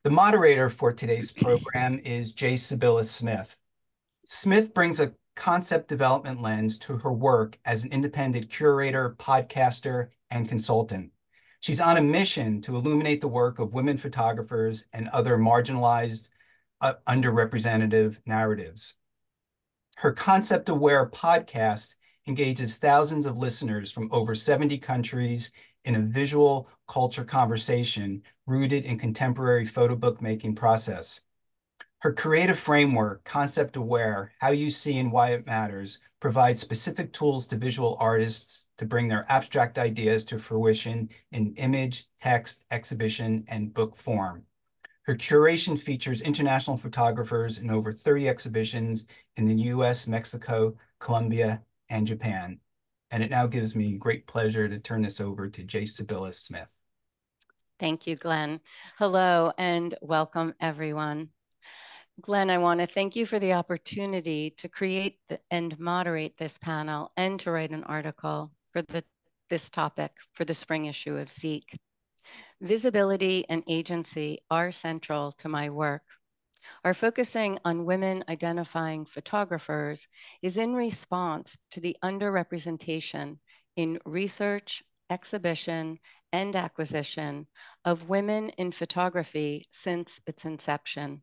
The moderator for today's program is Sybylla Smith. Smith brings a concept development lens to her work as an independent curator, podcaster, and consultant. She's on a mission to illuminate the work of women photographers and other marginalized, underrepresented narratives. Her concept-aware podcast engages thousands of listeners from over 70 countries in a visual culture conversation rooted in contemporary photo book making process. Her creative framework, Concept Aware, How You See and Why It Matters, provides specific tools to visual artists to bring their abstract ideas to fruition in image, text, exhibition, and book form. Her curation features international photographers in over 30 exhibitions in the US, Mexico, Colombia, and Japan. And it now gives me great pleasure to turn this over to Sybylla Smith. Thank you, Glenn. Hello and welcome, everyone. Glenn, I want to thank you for the opportunity to create and moderate this panel and to write an article for this topic for the spring issue of Seek. Visibility and agency are central to my work. Our focusing on women identifying photographers is in response to the underrepresentation in research, exhibition, and acquisition of women in photography since its inception.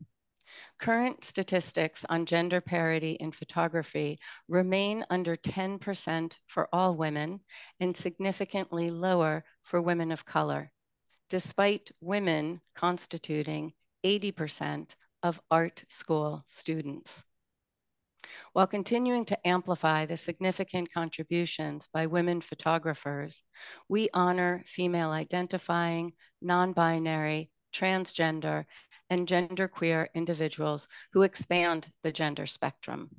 Current statistics on gender parity in photography remain under 10% for all women and significantly lower for women of color, despite women constituting 80% of art school students. While continuing to amplify the significant contributions by women photographers, we honor female identifying, non-binary, transgender, and genderqueer individuals who expand the gender spectrum.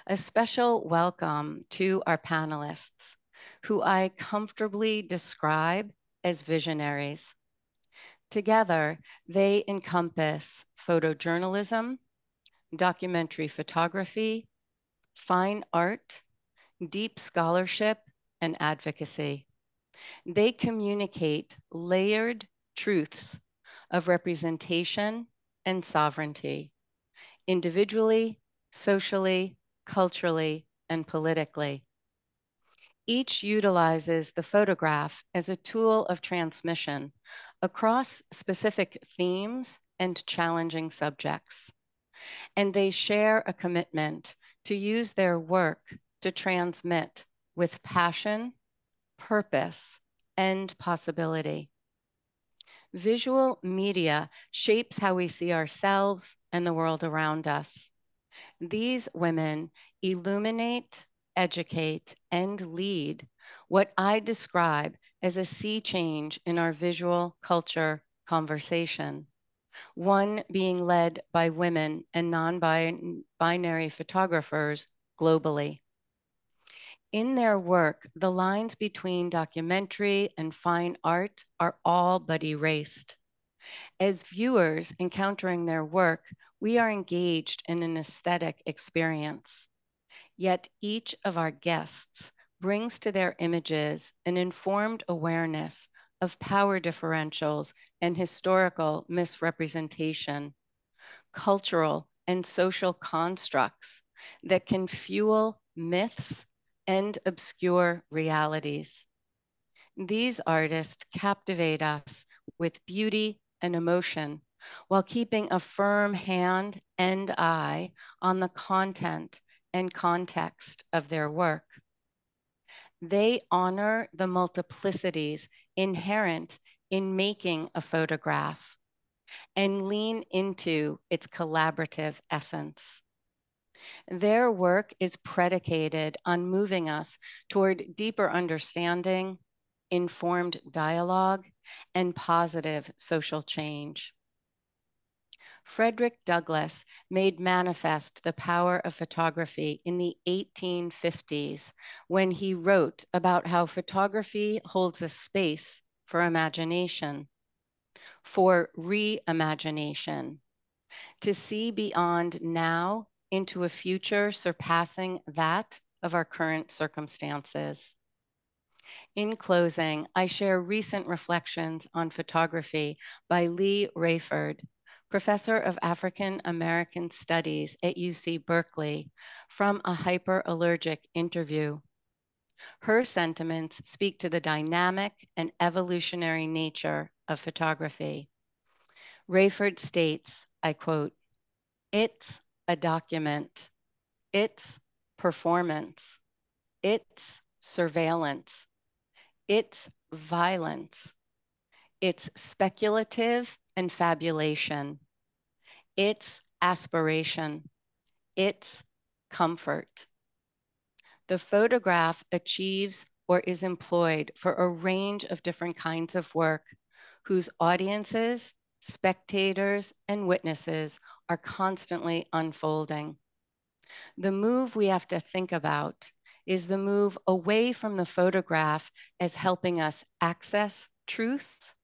A special welcome to our panelists, who I comfortably describe as visionaries. Together, they encompass photojournalism, documentary photography, fine art, deep scholarship, and advocacy. They communicate layered truths of representation and sovereignty, individually, socially, culturally, and politically. Each utilizes the photograph as a tool of transmission across specific themes and challenging subjects. And they share a commitment to use their work to transmit with passion, purpose, and possibility. Visual media shapes how we see ourselves and the world around us. These women illuminate, educate, and lead what I describe as a sea change in our visual culture conversation, one being led by women and non-binary photographers globally. In their work, the lines between documentary and fine art are all but erased. As viewers encountering their work, we are engaged in an aesthetic experience. Yet each of our guests brings to their images an informed awareness of power differentials and historical misrepresentation, cultural and social constructs that can fuel myths and obscure realities. These artists captivate us with beauty and emotion while keeping a firm hand and eye on the content and context of their work. They honor the multiplicities inherent in making a photograph and lean into its collaborative essence. Their work is predicated on moving us toward deeper understanding, informed dialogue, and positive social change. Frederick Douglass made manifest the power of photography in the 1850s when he wrote about how photography holds a space for imagination, for reimagination, to see beyond now into a future surpassing that of our current circumstances. In closing, I share recent reflections on photography by Lee Rayford, professor of African American Studies at UC Berkeley, from a hyperallergic interview. Her sentiments speak to the dynamic and evolutionary nature of photography. Rayford states, I quote, "It's a document. It's performance. It's surveillance. It's violence. It's speculative and fabulation. It's aspiration. It's comfort. The photograph achieves or is employed for a range of different kinds of work whose audiences, spectators, and witnesses are constantly unfolding. The move we have to think about is the move away from the photograph as helping us access truth,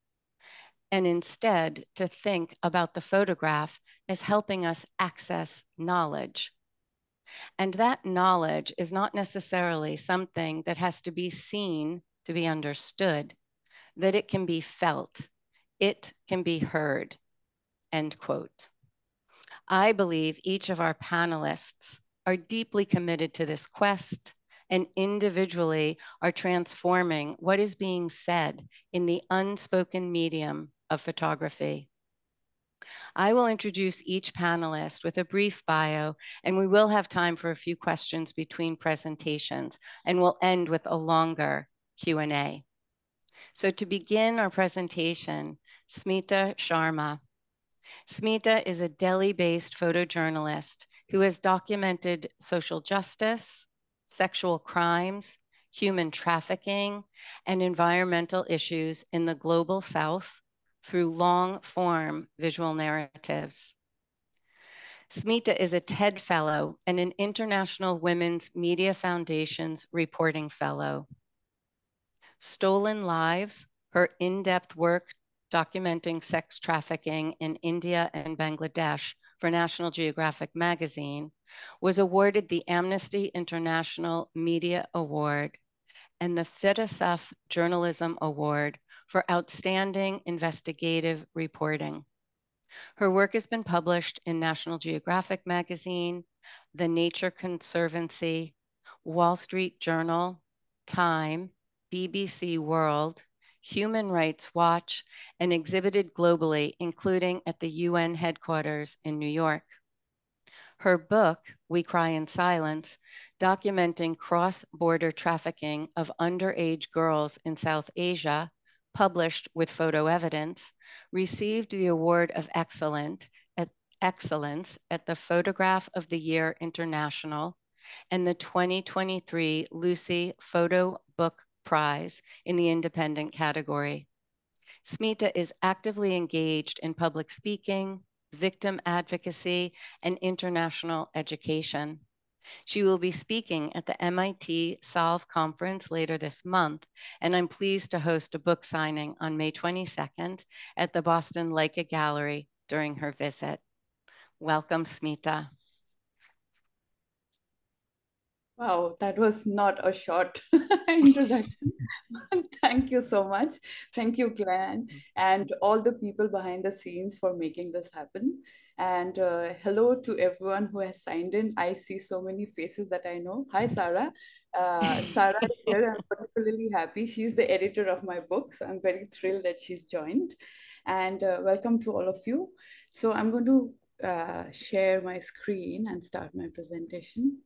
and instead to think about the photograph as helping us access knowledge. And that knowledge is not necessarily something that has to be seen to be understood, that it can be felt, it can be heard, end quote. I believe each of our panelists are deeply committed to this quest and individually are transforming what is being said in the unspoken medium of photography. I will introduce each panelist with a brief bio, and we will have time for a few questions between presentations, and we'll end with a longer Q&A. So to begin our presentation, Smita Sharma. Smita is a Delhi-based photojournalist who has documented social justice, sexual crimes, human trafficking, and environmental issues in the global South through long-form visual narratives. Smita is a TED Fellow and an International Women's Media Foundation's Reporting Fellow. Stolen Lives, her in-depth work documenting sex trafficking in India and Bangladesh for National Geographic magazine, was awarded the Amnesty International Media Award and the Fitasaf Journalism Award for outstanding investigative reporting. Her work has been published in National Geographic magazine, The Nature Conservancy, Wall Street Journal, Time, BBC World, Human Rights Watch, and exhibited globally, including at the UN headquarters in New York. Her book, We Cry in Silence, documenting cross-border trafficking of underage girls in South Asia, published with photo evidence, received the Award of Excellence at the Photograph of the Year International and the 2023 Lucy Photo Book Prize in the independent category. Smita is actively engaged in public speaking, victim advocacy, and international education. She will be speaking at the MIT Solve conference later this month, and I'm pleased to host a book signing on May 22nd at the Boston Leica Gallery during her visit. Welcome, Smita. Wow, that was not a short introduction. Thank you so much. Thank you, Glenn, and all the people behind the scenes for making this happen. And hello to everyone who has signed in. I see so many faces that I know. Hi, Sarah. Sarah is here. I'm particularly happy. She's the editor of my book, so I'm very thrilled that she's joined. And welcome to all of you. So I'm going to share my screen and start my presentation.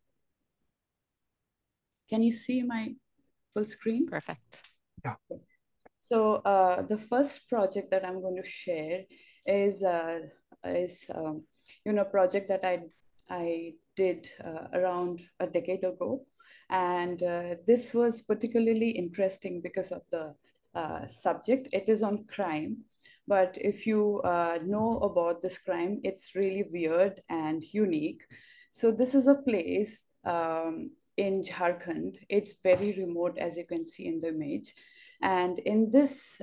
Can you see my full screen? Perfect. Yeah. So the first project that I'm going to share is a project that I did around a decade ago, and this was particularly interesting because of the subject. It is on crime, but if you know about this crime, it's really weird and unique. So this is a place in Jharkhand. It's very remote, as you can see in the image. And in this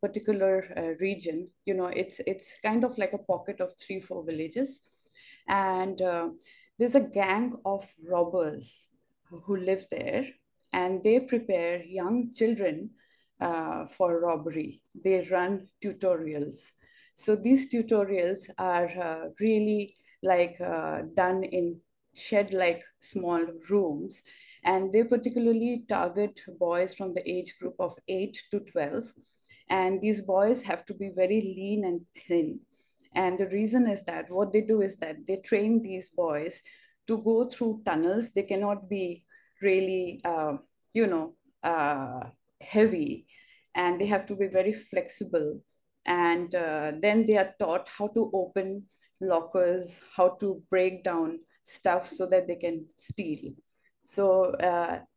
particular region, it's kind of like a pocket of 3-4 villages. And there's a gang of robbers who live there. and they prepare young children for robbery. They run tutorials. So these tutorials are really like done in shed-like small rooms, and they particularly target boys from the age group of 8 to 12. And these boys have to be very lean and thin. And the reason is that what they do is that they train these boys to go through tunnels. They cannot be really, you know, heavy, and they have to be very flexible. And then they are taught how to open lockers, how to break down stuff so that they can steal. So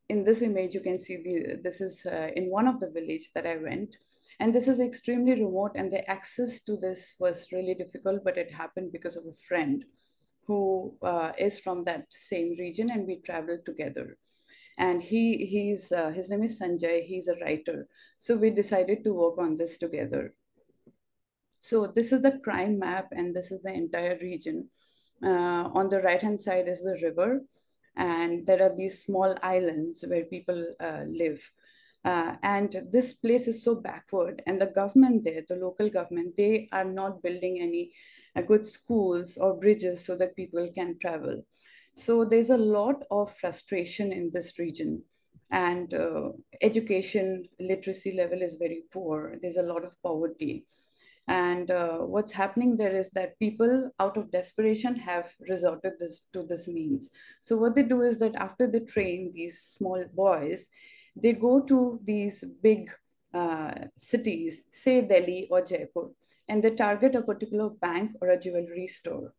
in this image, you can see this is in one of the village that I went. And this is extremely remote, and the access to this was really difficult, but it happened because of a friend who is from that same region, and we traveled together. And his name is Sanjay. He's a writer. So we decided to work on this together. So this is the crime map, and this is the entire region. On the right-hand side is the river, and there are these small islands where people live. And this place is so backward, and the government there, the local government, they are not building any good schools or bridges so that people can travel. So there's a lot of frustration in this region, and education literacy level is very poor. There's a lot of poverty. And what's happening there is that people out of desperation have resorted to this means. So what they do is that after they train these small boys, they go to these big cities, say Delhi or Jaipur, and they target a particular bank or a jewelry store.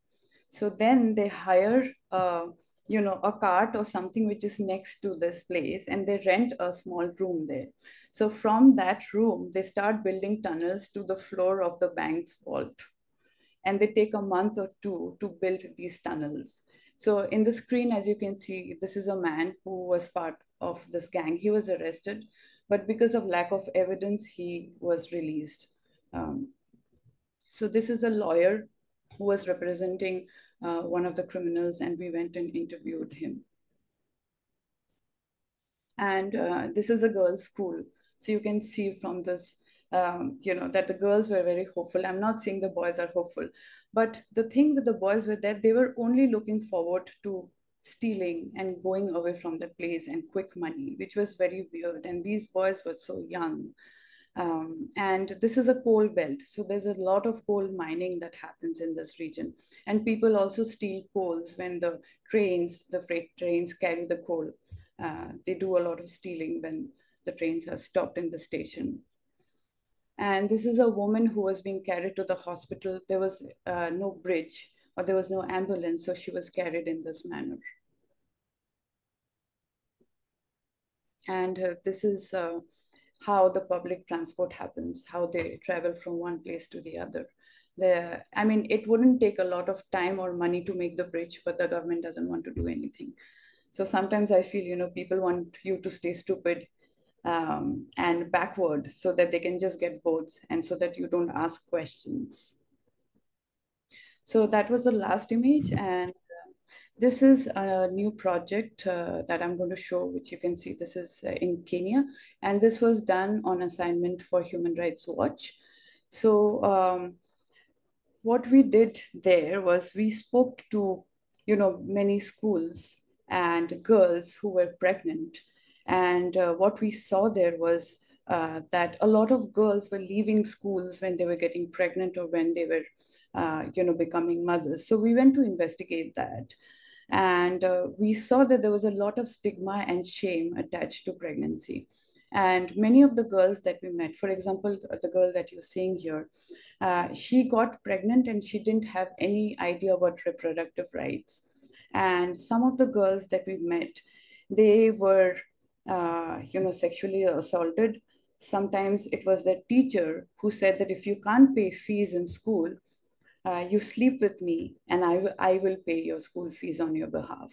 So then they hire, a cart or something which is next to this place, and they rent a small room there. So from that room, they start building tunnels to the floor of the bank's vault. And they take a month or two to build these tunnels. So in the screen, as you can see, this is a man who was part of this gang. He was arrested, but because of lack of evidence, he was released. So this is a lawyer who was representing one of the criminals, and we went and interviewed him. And this is a girls' school. So you can see from this, that the girls were very hopeful. I'm not saying the boys are hopeful, but the thing with the boys was that they were only looking forward to stealing and going away from the place and quick money, which was very weird. And these boys were so young. And this is a coal belt. So there's a lot of coal mining that happens in this region. And people also steal coals when the freight trains carry the coal. They do a lot of stealing when the trains are stopped in the station. And this is a woman who was being carried to the hospital. There was no bridge, or there was no ambulance, so she was carried in this manner. And this is how the public transport happens, how they travel from one place to the other. It wouldn't take a lot of time or money to make the bridge, but the government doesn't want to do anything. So sometimes I feel, people want you to stay stupid and backward so that they can just get votes and so that you don't ask questions. So that was the last image. And this is a new project that I'm going to show, which you can see. This is in Kenya. And this was done on assignment for Human Rights Watch. So what we did there was we spoke to, many schools and girls who were pregnant. And what we saw there was that a lot of girls were leaving schools when they were getting pregnant or when they were, becoming mothers. So we went to investigate that. And we saw that there was a lot of stigma and shame attached to pregnancy. And many of the girls that we met, for example, the girl that you're seeing here, she got pregnant and she didn't have any idea about reproductive rights. And some of the girls that we met, they were, sexually assaulted. Sometimes it was their teacher who said that if you can't pay fees in school, you sleep with me and I will pay your school fees on your behalf.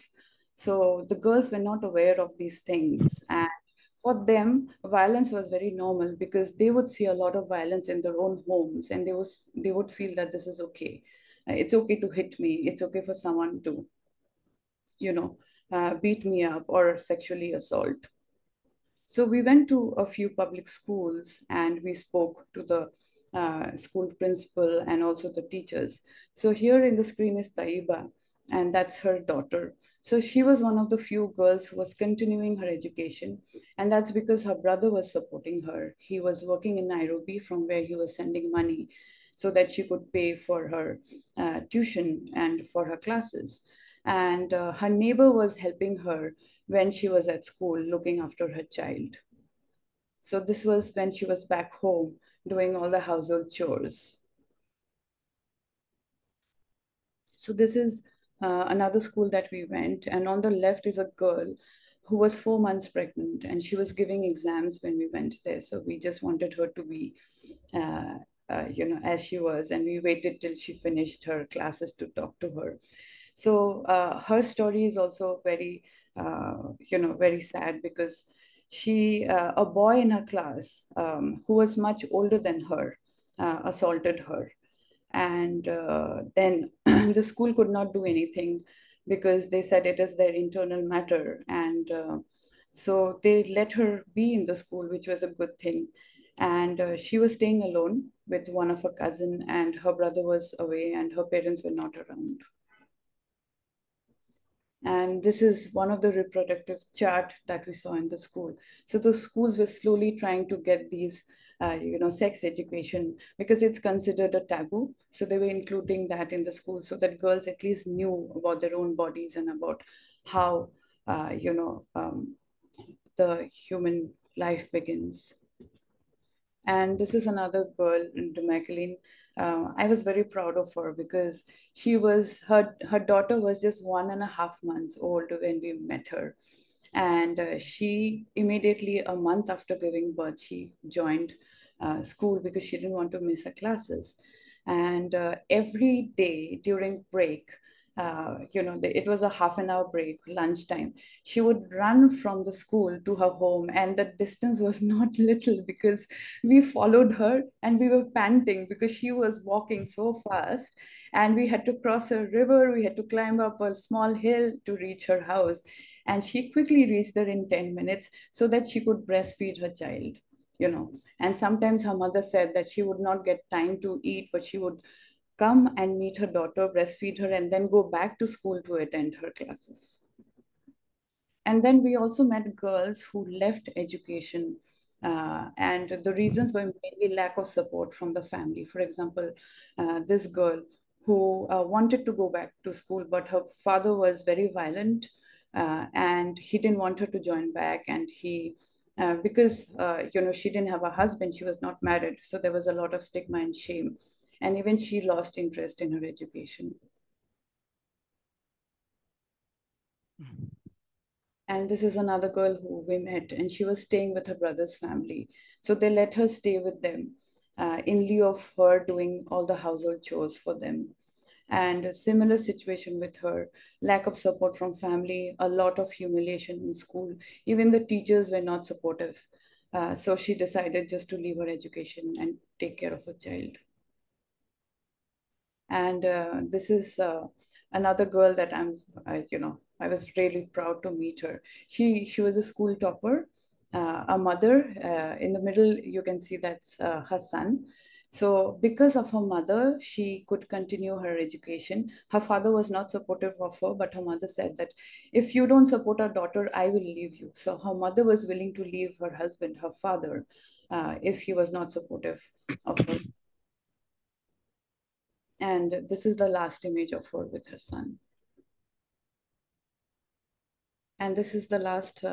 So the girls were not aware of these things. And for them, violence was very normal because they would see a lot of violence in their own homes, and they would feel that this is okay. It's okay to hit me. It's okay for someone to, beat me up or sexually assault. So we went to a few public schools and we spoke to the school principal and also the teachers. So here in the screen is Taiba, and that's her daughter. So she was one of the few girls who was continuing her education, and that's because her brother was supporting her. He was working in Nairobi from where he was sending money so that she could pay for her tuition and for her classes. And her neighbor was helping her when she was at school looking after her child. So this was when she was back home doing all the household chores. So this is another school that we went, and on the left is a girl who was 4 months pregnant, and she was giving exams when we went there. So we just wanted her to be, as she was, and we waited till she finished her classes to talk to her. So her story is also very, very sad because a boy in her class who was much older than her assaulted her. And then the school could not do anything because they said it is their internal matter. And so they let her be in the school, which was a good thing. And she was staying alone with one of her cousin, and her brother was away and her parents were not around. And this is one of the reproductive chart that we saw in the school. So the schools were slowly trying to get these, sex education because it's considered a taboo. So they were including that in the school so that girls at least knew about their own bodies and about how, the human life begins. And this is another girl, Dumakeline. I was very proud of her because her daughter was just 1.5 months old when we met her. And she immediately, a month after giving birth, she joined school because she didn't want to miss her classes. And every day during break, it was a half an hour break, lunchtime. She would run from the school to her home, and the distance was not little because we followed her and we were panting because she was walking so fast. And we had to cross a river, we had to climb up a small hill to reach her house. And she quickly reached there in 10 minutes so that she could breastfeed her child. And sometimes her mother said that she would not get time to eat, but she would come and meet her daughter, breastfeed her, and then go back to school to attend her classes. And then we also met girls who left education, and the reasons were mainly lack of support from the family. For example, this girl who wanted to go back to school, but her father was very violent, and he didn't want her to join back. And because she didn't have a husband, she was not married, so there was a lot of stigma and shame. And even she lost interest in her education. And this is another girl who we met, and she was staying with her brother's family. So they let her stay with them in lieu of her doing all the household chores for them. And a similar situation with her, lack of support from family, a lot of humiliation in school. Even the teachers were not supportive. So she decided just to leave her education and take care of her child. And this is another girl that I was really proud to meet her. She was a school topper, a mother. In the middle, you can see that's her son. So because of her mother, she could continue her education. Her father was not supportive of her, but her mother said that if you don't support our daughter, I will leave you. So her mother was willing to leave her husband, her father, if he was not supportive of her. And this is the last image of her with her son. And this is the last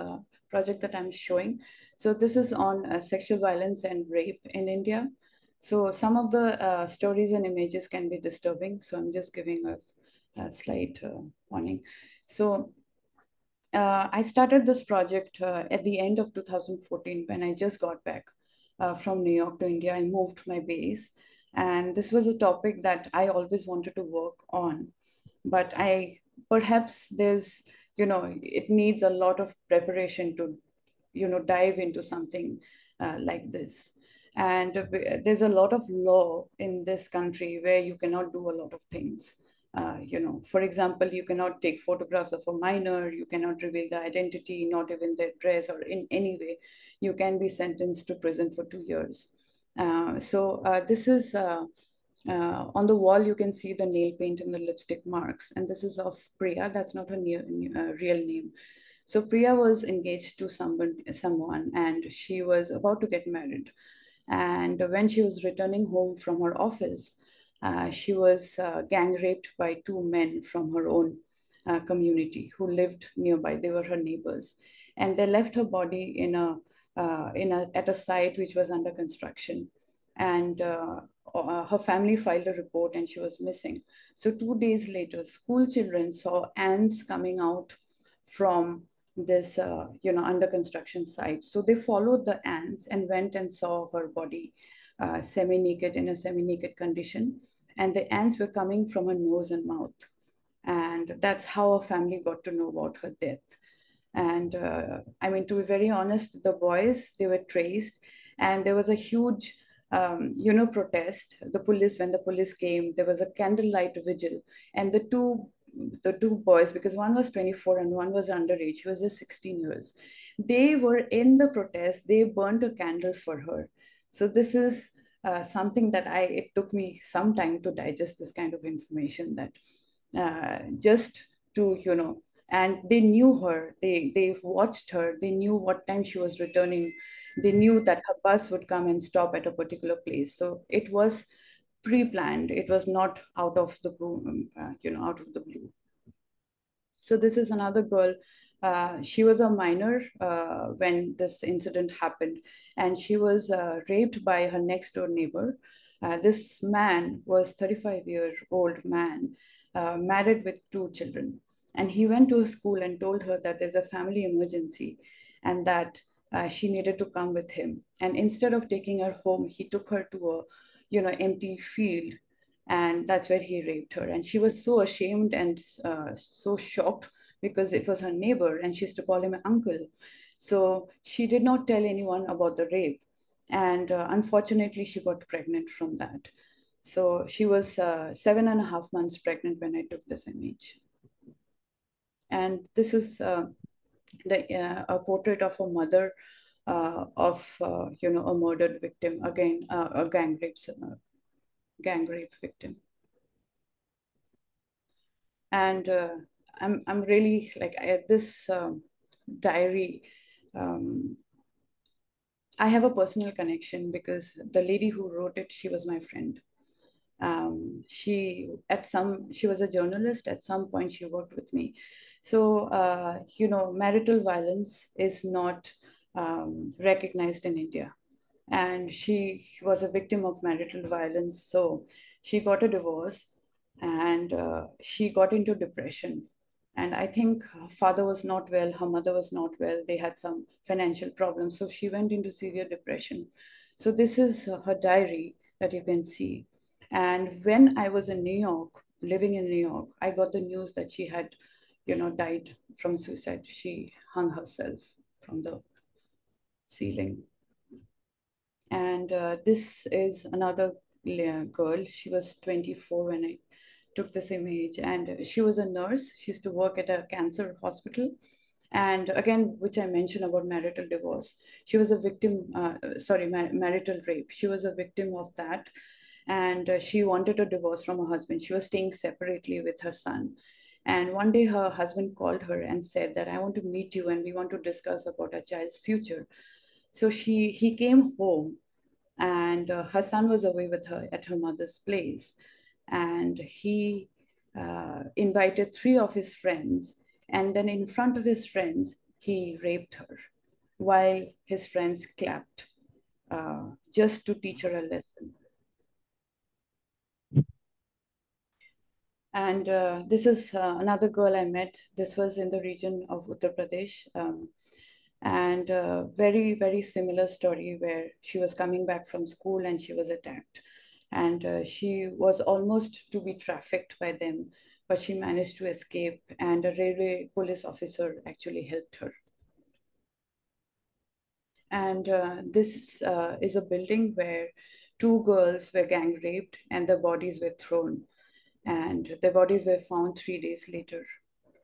project that I'm showing. So this is on sexual violence and rape in India. So some of the stories and images can be disturbing. So I'm just giving us a slight warning. So I started this project at the end of 2014 when I just got back from New York to India. I moved my base. And this was a topic that I always wanted to work on. But perhaps it needs a lot of preparation to, dive into something like this. And there's a lot of law in this country where you cannot do a lot of things. For example, you cannot take photographs of a minor, you cannot reveal the identity, not even their dress or in any way. You can be sentenced to prison for 2 years. This is on the wall, you can see the nail paint and the lipstick marks. And this is of Priya. That's not her real name. So Priya was engaged to someone, and she was about to get married. And when she was returning home from her office, she was gang raped by two men from her own community who lived nearby. They were her neighbors, and they left her body at a site which was under construction. And her family filed a report, and she was missing. So 2 days later, school children saw ants coming out from this under construction site. So they followed the ants and went and saw her body semi-naked, in a semi-naked condition, and the ants were coming from her nose and mouth. And that's how her family got to know about her death. And I mean, to be very honest, the boys, they were traced, and there was a huge protest. When the police came, there was a candlelight vigil, and the two boys, because one was 24 and one was underage, he was just 16 years, they were in the protest, they burnt a candle for her. So this is something that it took me some time to digest this kind of information, that just to, and they knew her, they watched her, they knew what time she was returning, they knew that her bus would come and stop at a particular place. So it was pre-planned, it was not out of the blue, out of the blue. So this is another girl. She was a minor when this incident happened, and she was raped by her next door neighbor. This man was 35-year-old man, married with two children. And he went to a school and told her that there's a family emergency and that she needed to come with him. And instead of taking her home, he took her to a, empty field, and that's where he raped her. And she was so ashamed and so shocked, because it was her neighbor and she used to call him uncle. So she did not tell anyone about the rape, and unfortunately she got pregnant from that. So she was 7.5 months pregnant when I took this image. And this is a portrait of a mother of a murdered victim, again a gang rape victim. And I'm really like, this diary, I have a personal connection, because the lady who wrote it, she was my friend. She was a journalist. At some point she worked with me. So marital violence is not recognized in India, and she was a victim of marital violence. So she got a divorce, and she got into depression. And I think her father was not well, her mother was not well, they had some financial problems, so she went into severe depression. So this is her diary that you can see. And when I was in New York, living in New York, I got the news that she had died from suicide. She hung herself from the ceiling. And this is another girl. She was 24 when I took this image, and she was a nurse. She used to work at a cancer hospital. And again, which I mentioned about marital divorce, she was a victim, marital rape. She was a victim of that. And she wanted a divorce from her husband. She was staying separately with her son. And one day her husband called her and said that, I want to meet you and we want to discuss about our child's future. So he came home, and her son was away with her at her mother's place. And he invited 3 of his friends. And then in front of his friends, he raped her while his friends clapped, just to teach her a lesson. And this is another girl I met. This was in the region of Uttar Pradesh. And very, very similar story, where she was coming back from school and she was attacked. And she was almost to be trafficked by them, but she managed to escape, and a railway police officer actually helped her. And this is a building where 2 girls were gang raped and their bodies were thrown. and their bodies were found 3 days later.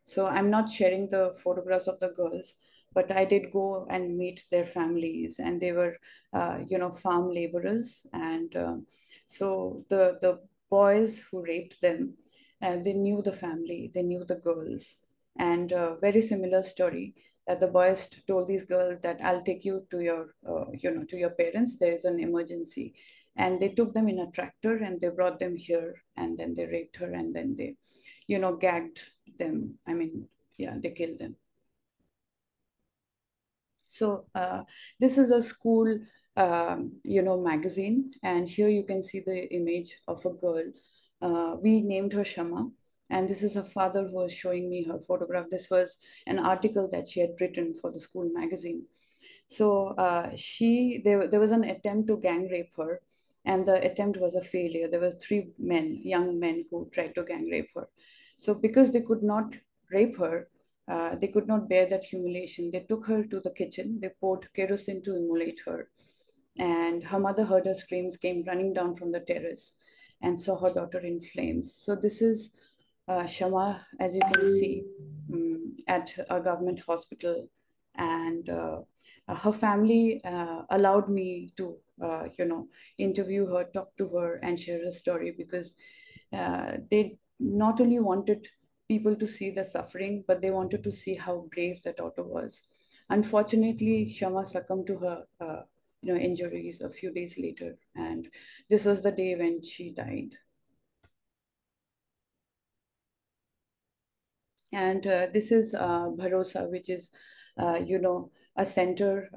So I'm not sharing the photographs of the girls, but I did go and meet their families, and they were, farm laborers. And so the boys who raped them, they knew the family, they knew the girls, and very similar story that the boys told these girls that I'll take you to your, to your parents. There is an emergency, and they took them in a tractor and they brought them here, and then they raped her, and then they, gagged them. I mean, yeah, they killed them. So this is a school, magazine, and here you can see the image of a girl. We named her Shama, and this is her father who was showing me her photograph. This was an article that she had written for the school magazine. So there was an attempt to gang rape her, and the attempt was a failure. There were three young men who tried to gang rape her. So because they could not rape her, they could not bear that humiliation. They took her to the kitchen. They poured kerosene to immolate her. And her mother heard her screams, came running down from the terrace, and saw her daughter in flames. So this is Shama, as you can see, at a government hospital. And her family allowed me to, interview her, talk to her, and share her story, because they not only wanted people to see the suffering, but they wanted to see how brave the daughter was. Unfortunately, Shama succumbed to her, injuries a few days later, and this was the day when she died. And this is Bharosa, which is, a center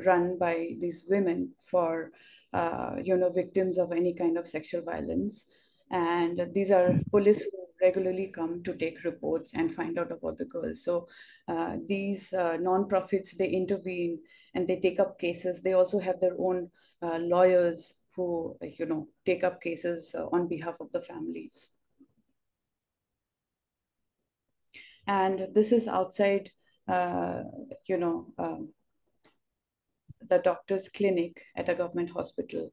run by these women for, victims of any kind of sexual violence. And these are police who regularly come to take reports and find out about the girls. So these non-profits, they intervene and they take up cases. They also have their own lawyers who, take up cases on behalf of the families. And this is outside, uh, you know, um, the doctor's clinic at a government hospital.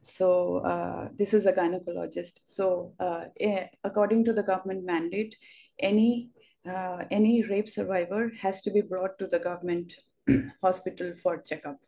So this is a gynecologist. So according to the government mandate, any rape survivor has to be brought to the government hospital for checkup.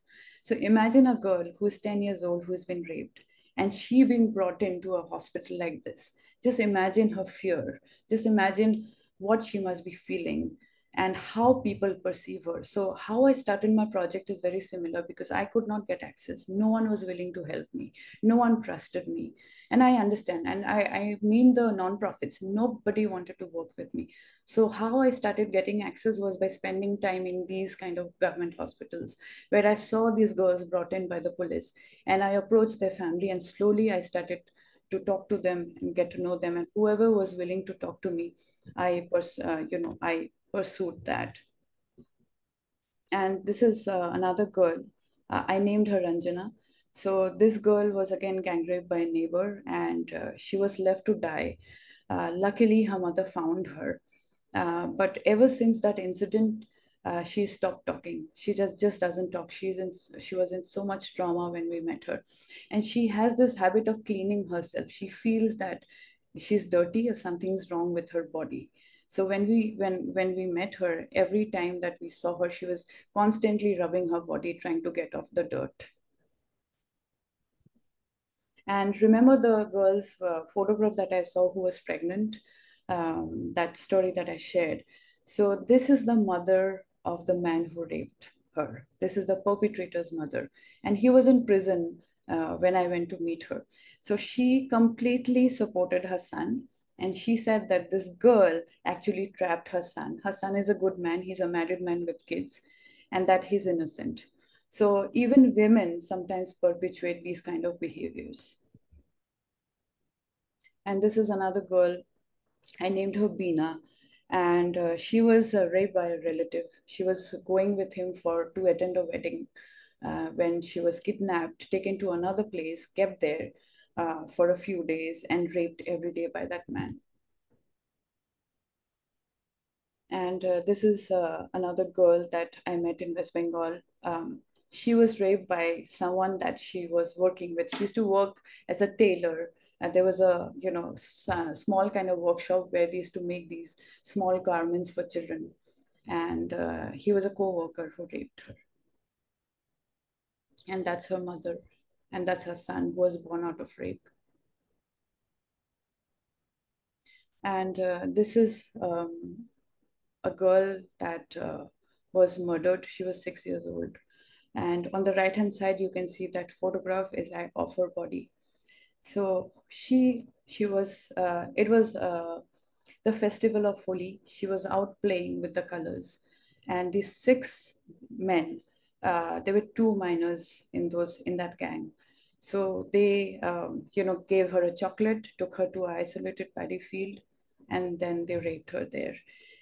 So imagine a girl who's 10 years old who's been raped, and she being brought into a hospital like this. Just imagine her fear. Just imagine what she must be feeling and how people perceive her. So how I started my project is very similar, because I could not get access. No one was willing to help me. No one trusted me. And I understand. And I mean the nonprofits, nobody wanted to work with me. So how I started getting access was by spending time in these kind of government hospitals, where I saw these girls brought in by the police, and I approached their family, and slowly I started to talk to them and get to know them. And whoever was willing to talk to me, I pursued that. And this is another girl. I named her Ranjana. So this girl was again gang raped by a neighbor, and she was left to die. Luckily, her mother found her. But ever since that incident, she stopped talking. She just doesn't talk. She was in so much trauma when we met her. And she has this habit of cleaning herself. She feels that she's dirty or something's wrong with her body. So when we met her, every time that we saw her, she was constantly rubbing her body, trying to get off the dirt. And remember the girl's photograph that I saw who was pregnant, that story that I shared. So this is the mother of the man who raped her. This is the perpetrator's mother. And he was in prison when I went to meet her. So she completely supported her son. And she said that this girl actually trapped her son. Her son is a good man. He's a married man with kids, and that he's innocent. So even women sometimes perpetuate these kind of behaviors. And this is another girl. I named her Beena, and she was raped by a relative. She was going with him to attend a wedding when she was kidnapped, taken to another place, kept there for a few days, and raped every day by that man. And this is another girl that I met in West Bengal. She was raped by someone that she was working with. She used to work as a tailor There was a, small kind of workshop where they used to make these small garments for children. And he was a co-worker who raped her. And that's her mother. And that's her son who was born out of rape. And this is a girl that was murdered. She was 6 years old. And on the right-hand side, you can see that photograph is of her body. So it was the festival of Holi. She was out playing with the colors. And these 6 men, there were 2 minors in that gang. So they, gave her a chocolate, took her to an isolated paddy field, and then they raped her there.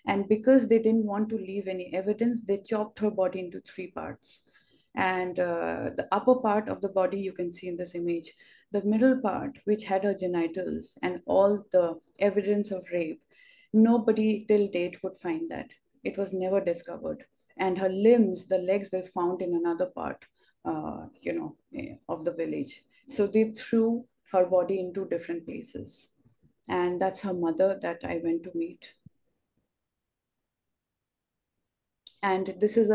And because they didn't want to leave any evidence, they chopped her body into 3 parts. And the upper part of the body you can see in this image, the middle part, which had her genitals and all the evidence of rape, nobody till date could find that. It was never discovered. And her limbs, the legs, were found in another part, of the village. So they threw her body into different places. And that's her mother that I went to meet. And this is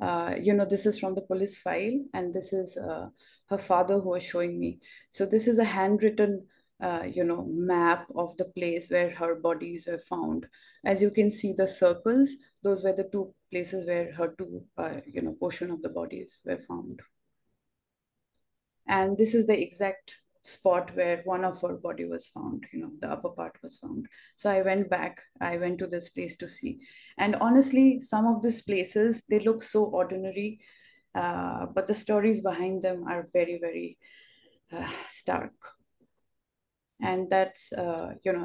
this is from the police file, and this is her father who was showing me. So this is a handwritten, map of the place where her bodies were found. As you can see, the circles, those were the 2 places where her portion of the bodies were found. And this is the exact spot where one of her body was found, the upper part was found. So I went to this place to see. And honestly, some of these places, they look so ordinary, but the stories behind them are very, very stark. And that's,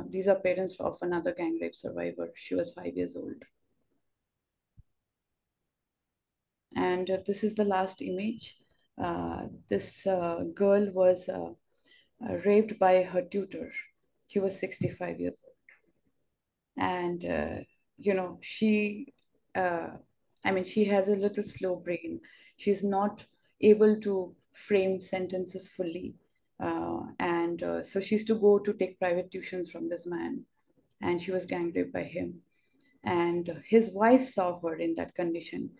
these are parents of another gang rape survivor. She was 5 years old. And this is the last image. This girl was raped by her tutor. He was 65 years old. And, she has a little slow brain. She's not able to frame sentences fully. So she used to go to take private tuitions from this man, and she was gang raped by him. And his wife saw her in that condition,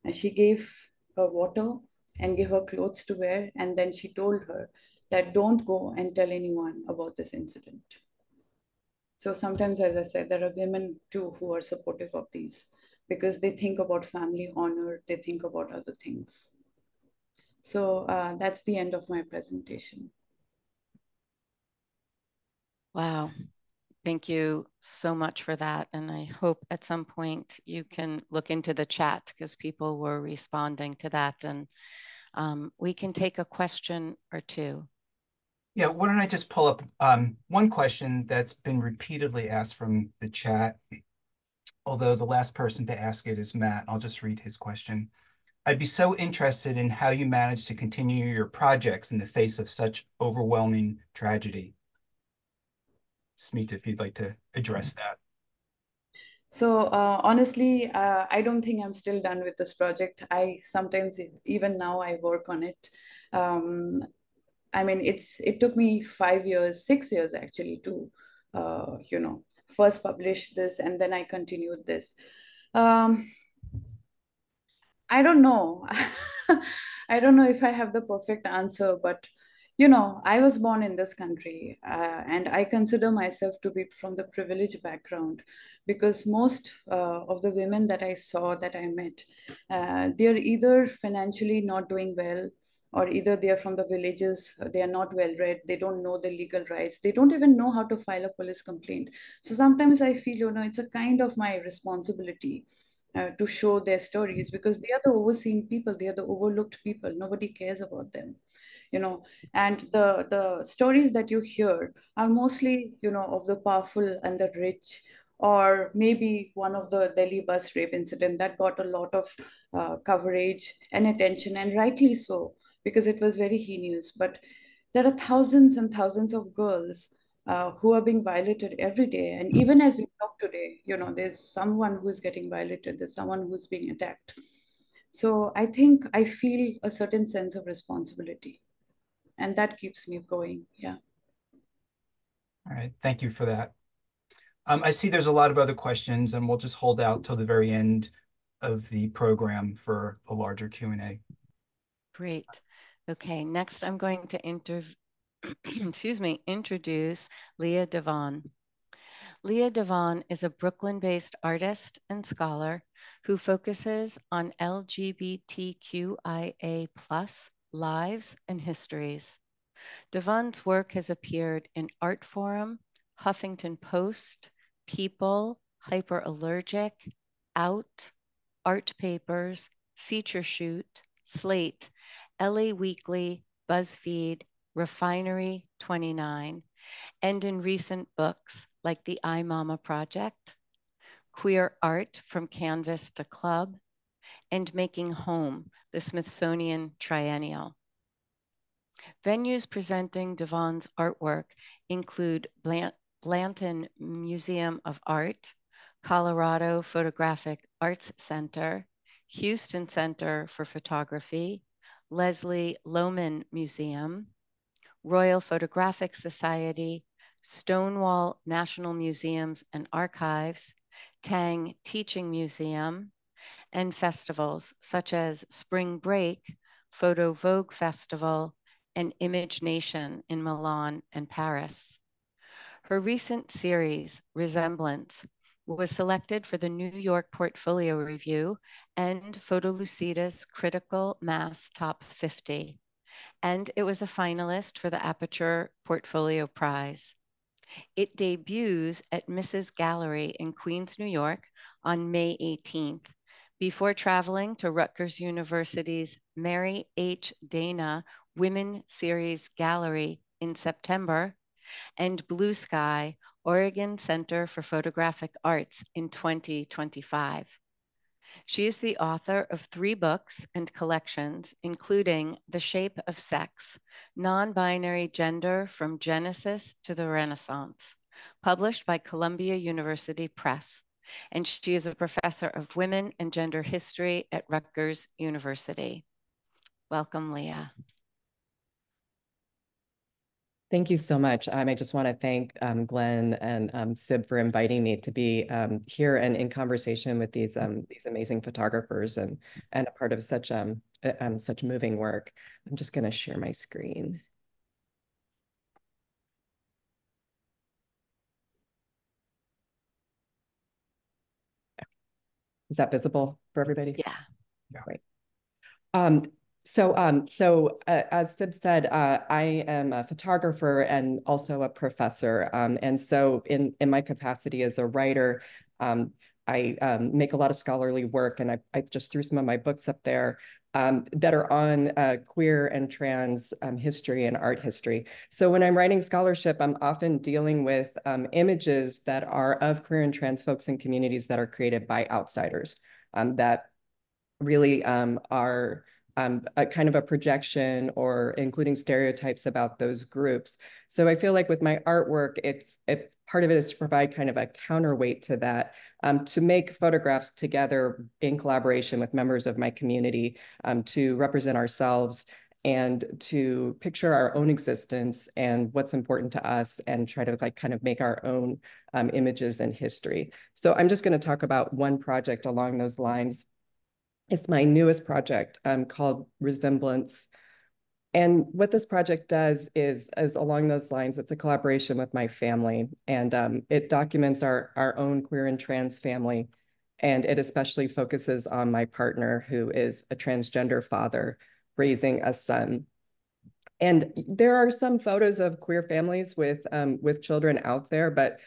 and she gave her water and gave her clothes to wear. And then she told her that don't go and tell anyone about this incident. So sometimes, as I said, there are women too who are supportive of these because they think about family honor, they think about other things. So that's the end of my presentation. Wow. Thank you so much for that. And I hope at some point you can look into the chat because people were responding to that. And we can take a question or two. Yeah, why don't I just pull up one question that's been repeatedly asked from the chat, although the last person to ask it is Matt. I'll just read his question. I'd be so interested in how you manage to continue your projects in the face of such overwhelming tragedy. Smita, if you'd like to address that. So honestly, I don't think I'm still done with this project. I sometimes, even now, I work on it. It took me 5 years, 6 years actually to, first publish this, and then I continued this. I don't know. I don't know if I have the perfect answer, but I was born in this country, and I consider myself to be from the privileged background because most of the women that I saw, that I met, they're either financially not doing well, or either they are from the villages, they are not well read, they don't know the legal rights, they don't even know how to file a police complaint. So sometimes I feel, it's a kind of my responsibility to show their stories because they are the overseen people, they are the overlooked people, nobody cares about them. And the stories that you hear are mostly of the powerful and the rich, or maybe one of the Delhi bus rape incident that got a lot of coverage and attention, and rightly so, because it was very heinous. But there are thousands and thousands of girls who are being violated every day. And even as we talk today, there's someone who's getting violated, there's someone who's being attacked. So I think I feel a certain sense of responsibility, and that keeps me going. Yeah. All right, thank you for that. I see there's a lot of other questions, and we'll just hold out till the very end of the program for a larger Q&A. Great. Okay, next I'm going to introduce Leah DeVun. Leah DeVun is a Brooklyn-based artist and scholar who focuses on LGBTQIA+ lives and histories. DeVun's work has appeared in Art Forum, Huffington Post, People, Hyperallergic, Out, Art Papers, Feature Shoot, Slate, LA Weekly, BuzzFeed, Refinery 29, and in recent books like the iMama Project, Queer Art from Canvas to Club, and Making Home, the Smithsonian Triennial. Venues presenting DeVun's artwork include Blanton Museum of Art, Colorado Photographic Arts Center, Houston Center for Photography, Leslie Lohman Museum, Royal Photographic Society, Stonewall National Museums and Archives, Tang Teaching Museum, and festivals such as Spring Break, Photo Vogue Festival, and Image Nation in Milan and Paris. Her recent series, Resemblance, was selected for the New York Portfolio Review and Photolucida's Critical Mass Top 50, and it was a finalist for the Aperture Portfolio Prize. It debuts at Mrs. Gallery in Queens, New York on May 18th, before traveling to Rutgers University's Mary H. Dana Women Series Gallery in September, and Blue Sky, Oregon Center for Photographic Arts in 2025. She is the author of 3 books and collections, including The Shape of Sex, Non-Binary Gender from Genesis to the Renaissance, published by Columbia University Press. And she is a professor of women and gender history at Rutgers University. Welcome, Leah. Thank you so much. I just want to thank Glenn and Sib for inviting me to be here and in conversation with these amazing photographers and a part of such such moving work. I'm just going to share my screen. Is that visible for everybody? Yeah. Great. As Sib said, I am a photographer and also a professor. And so in my capacity as a writer, I make a lot of scholarly work, and I just threw some of my books up there that are on queer and trans history and art history. So when I'm writing scholarship, I'm often dealing with images that are of queer and trans folks and communities that are created by outsiders that really are a kind of a projection or including stereotypes about those groups. So I feel like with my artwork, it's part of it is to provide kind of a counterweight to that, to make photographs together in collaboration with members of my community, to represent ourselves and to picture our own existence and what's important to us and try to kind of make our own images and history. So I'm just going to talk about one project along those lines. It's my newest project called Resemblance. And what this project does is along those lines, it's a collaboration with my family, and it documents our own queer and trans family. And it especially focuses on my partner, who is a transgender father raising a son. And there are some photos of queer families with children out there, but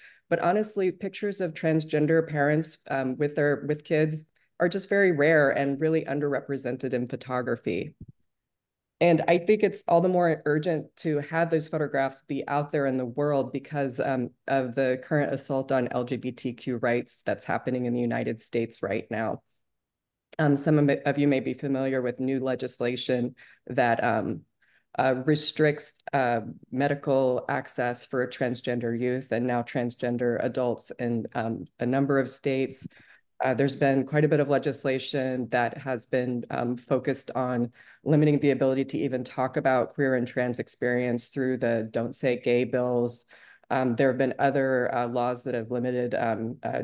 honestly, pictures of transgender parents with kids are just very rare and really underrepresented in photography. And I think it's all the more urgent to have those photographs be out there in the world because of the current assault on LGBTQ rights that's happening in the United States right now. Some of you may be familiar with new legislation that restricts medical access for transgender youth and now transgender adults in a number of states. There's been quite a bit of legislation that has been focused on limiting the ability to even talk about queer and trans experience through the Don't Say Gay bills. There have been other laws that have limited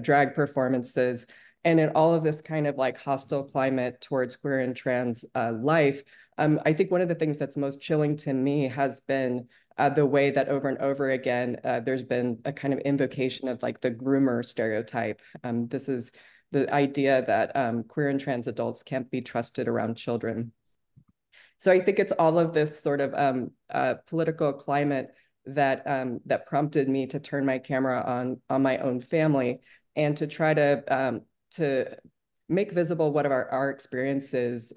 drag performances. And in all of this kind of like hostile climate towards queer and trans life, I think one of the things that's most chilling to me has been the way that over and over again, there's been a kind of invocation of like the groomer stereotype. This is the idea that queer and trans adults can't be trusted around children. So I think it's all of this sort of political climate that that prompted me to turn my camera on my own family and to try to make visible what our experiences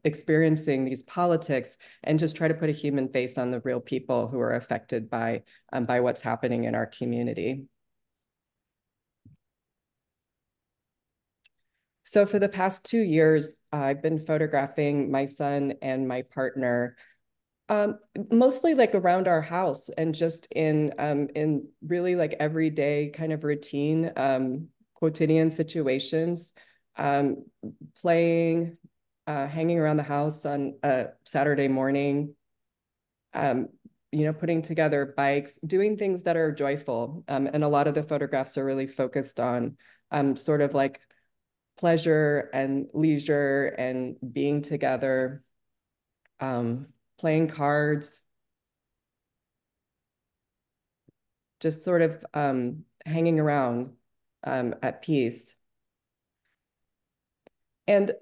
experiencing these politics, and just try to put a human face on the real people who are affected by what's happening in our community. So for the past 2 years, I've been photographing my son and my partner, mostly like around our house and just in really like everyday kind of routine, quotidian situations, playing, hanging around the house on a Saturday morning, putting together bikes, doing things that are joyful. And a lot of the photographs are really focused on sort of like pleasure and leisure and being together, playing cards, just sort of hanging around at peace. And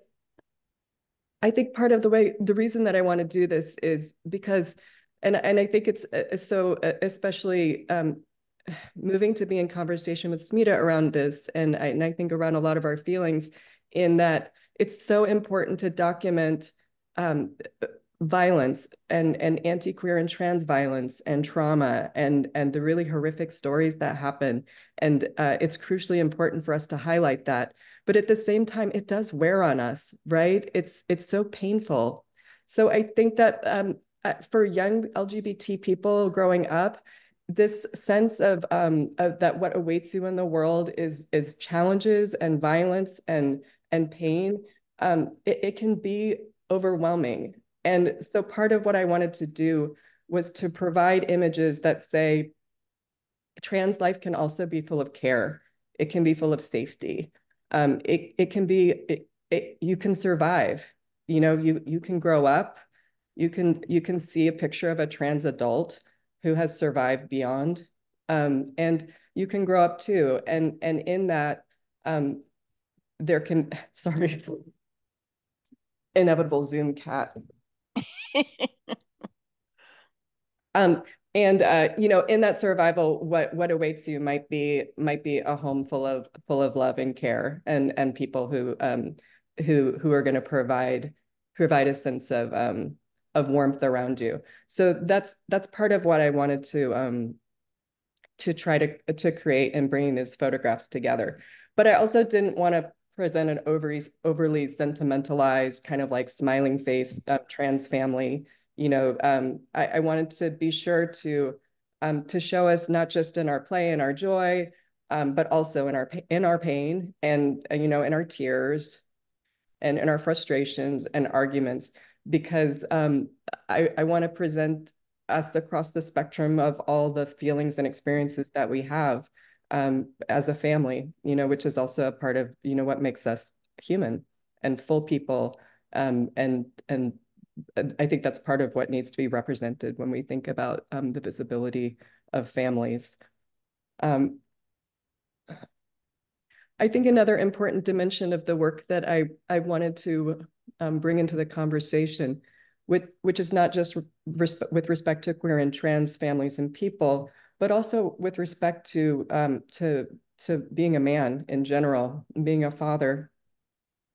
I think part of the reason that I want to do this is because, and I think it's so especially moving to be in conversation with Smita around this, and I think around a lot of our feelings, in that it's so important to document violence and anti-queer and trans violence and trauma and the really horrific stories that happen. And it's crucially important for us to highlight that. But at the same time, it does wear on us, right? It's so painful. So I think that for young LGBT people growing up, this sense of that what awaits you in the world is challenges and violence and pain. It can be overwhelming. And so part of what I wanted to do was to provide images that say trans life can also be full of care. It can be full of safety. It can be, you can survive. You can grow up. You can see a picture of a trans adult who has survived beyond, and you can grow up too. And in that, there can, sorry, inevitable Zoom cat. And in that survival, what awaits you might be a home full of love and care, and people who are going to provide a sense of warmth around you. So that's part of what I wanted to try to create in bringing those photographs together. But I also didn't want to present an overly sentimentalized kind of like smiling face trans family. I wanted to be sure to show us not just in our play and our joy, but also in our pain and in our tears and in our frustrations and arguments, because I want to present us across the spectrum of all the feelings and experiences that we have as a family, which is also a part of what makes us human and full people, and I think that's part of what needs to be represented when we think about the visibility of families. I think another important dimension of the work that I wanted to bring into the conversation, which is not just with respect to queer and trans families and people, but also with respect to being a man in general, being a father.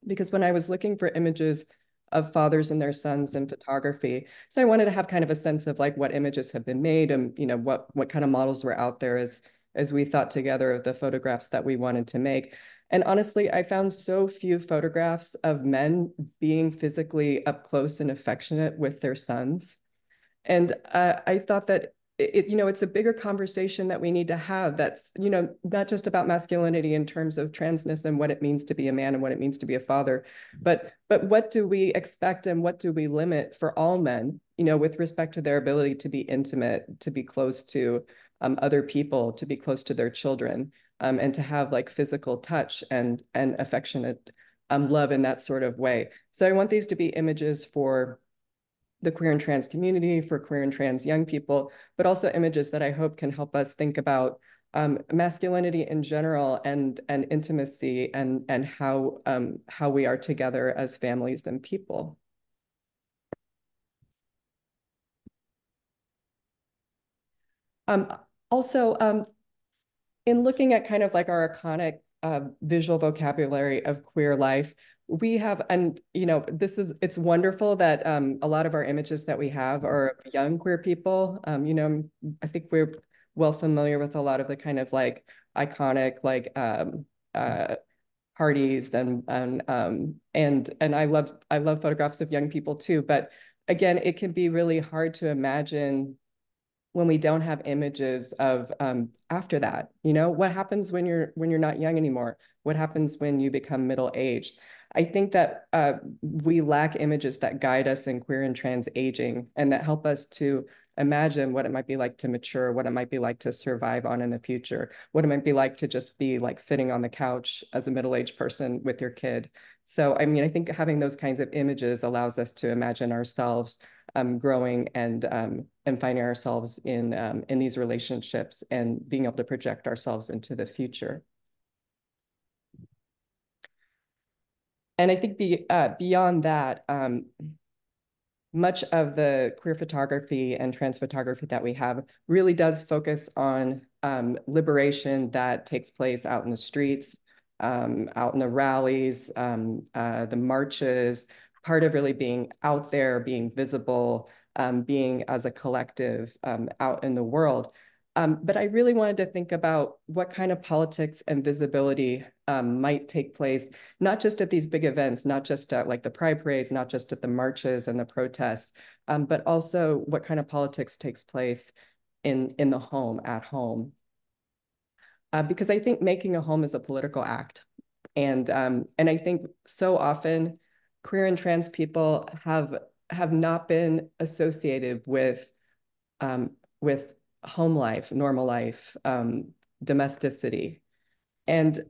Because when I was looking for images of fathers and their sons in photography, so I wanted to have kind of a sense of like what images have been made and what kind of models were out there as we thought together of the photographs that we wanted to make. And honestly, I found so few photographs of men being physically up close and affectionate with their sons. And I thought that it's a bigger conversation that we need to have, that's not just about masculinity in terms of transness and what it means to be a man and what it means to be a father, but what do we expect and what do we limit for all men, with respect to their ability to be intimate, to be close to other people, to be close to their children, and to have like physical touch and affectionate love in that sort of way. So I want these to be images for the queer and trans community, for queer and trans young people, but also images that I hope can help us think about masculinity in general and intimacy and how we are together as families and people. Also, in looking at kind of like our iconic visual vocabulary of queer life, we have, and it's wonderful that a lot of our images that we have are young queer people. I think we're well familiar with a lot of the kind of like iconic like parties and I love photographs of young people too. But again, it can be really hard to imagine when we don't have images of after that. What happens when you're not young anymore? What happens when you become middle-aged? I think that we lack images that guide us in queer and trans aging and that help us to imagine what it might be like to mature, what it might be like to survive on in the future, what it might be like to just be like sitting on the couch as a middle-aged person with your kid. So, I mean, I think having those kinds of images allows us to imagine ourselves growing and finding ourselves in these relationships and being able to project ourselves into the future. And I think beyond that, much of the queer photography and trans photography that we have really does focus on liberation that takes place out in the streets, out in the rallies, the marches, part of really being out there, being visible, being as a collective out in the world. But I really wanted to think about what kind of politics and visibility might take place, not just at these big events, not just at like the pride parades, not just at the marches and the protests, but also what kind of politics takes place in the home, at home. Because I think making a home is a political act. And I think so often queer and trans people have not been associated with home life, normal life, domesticity. And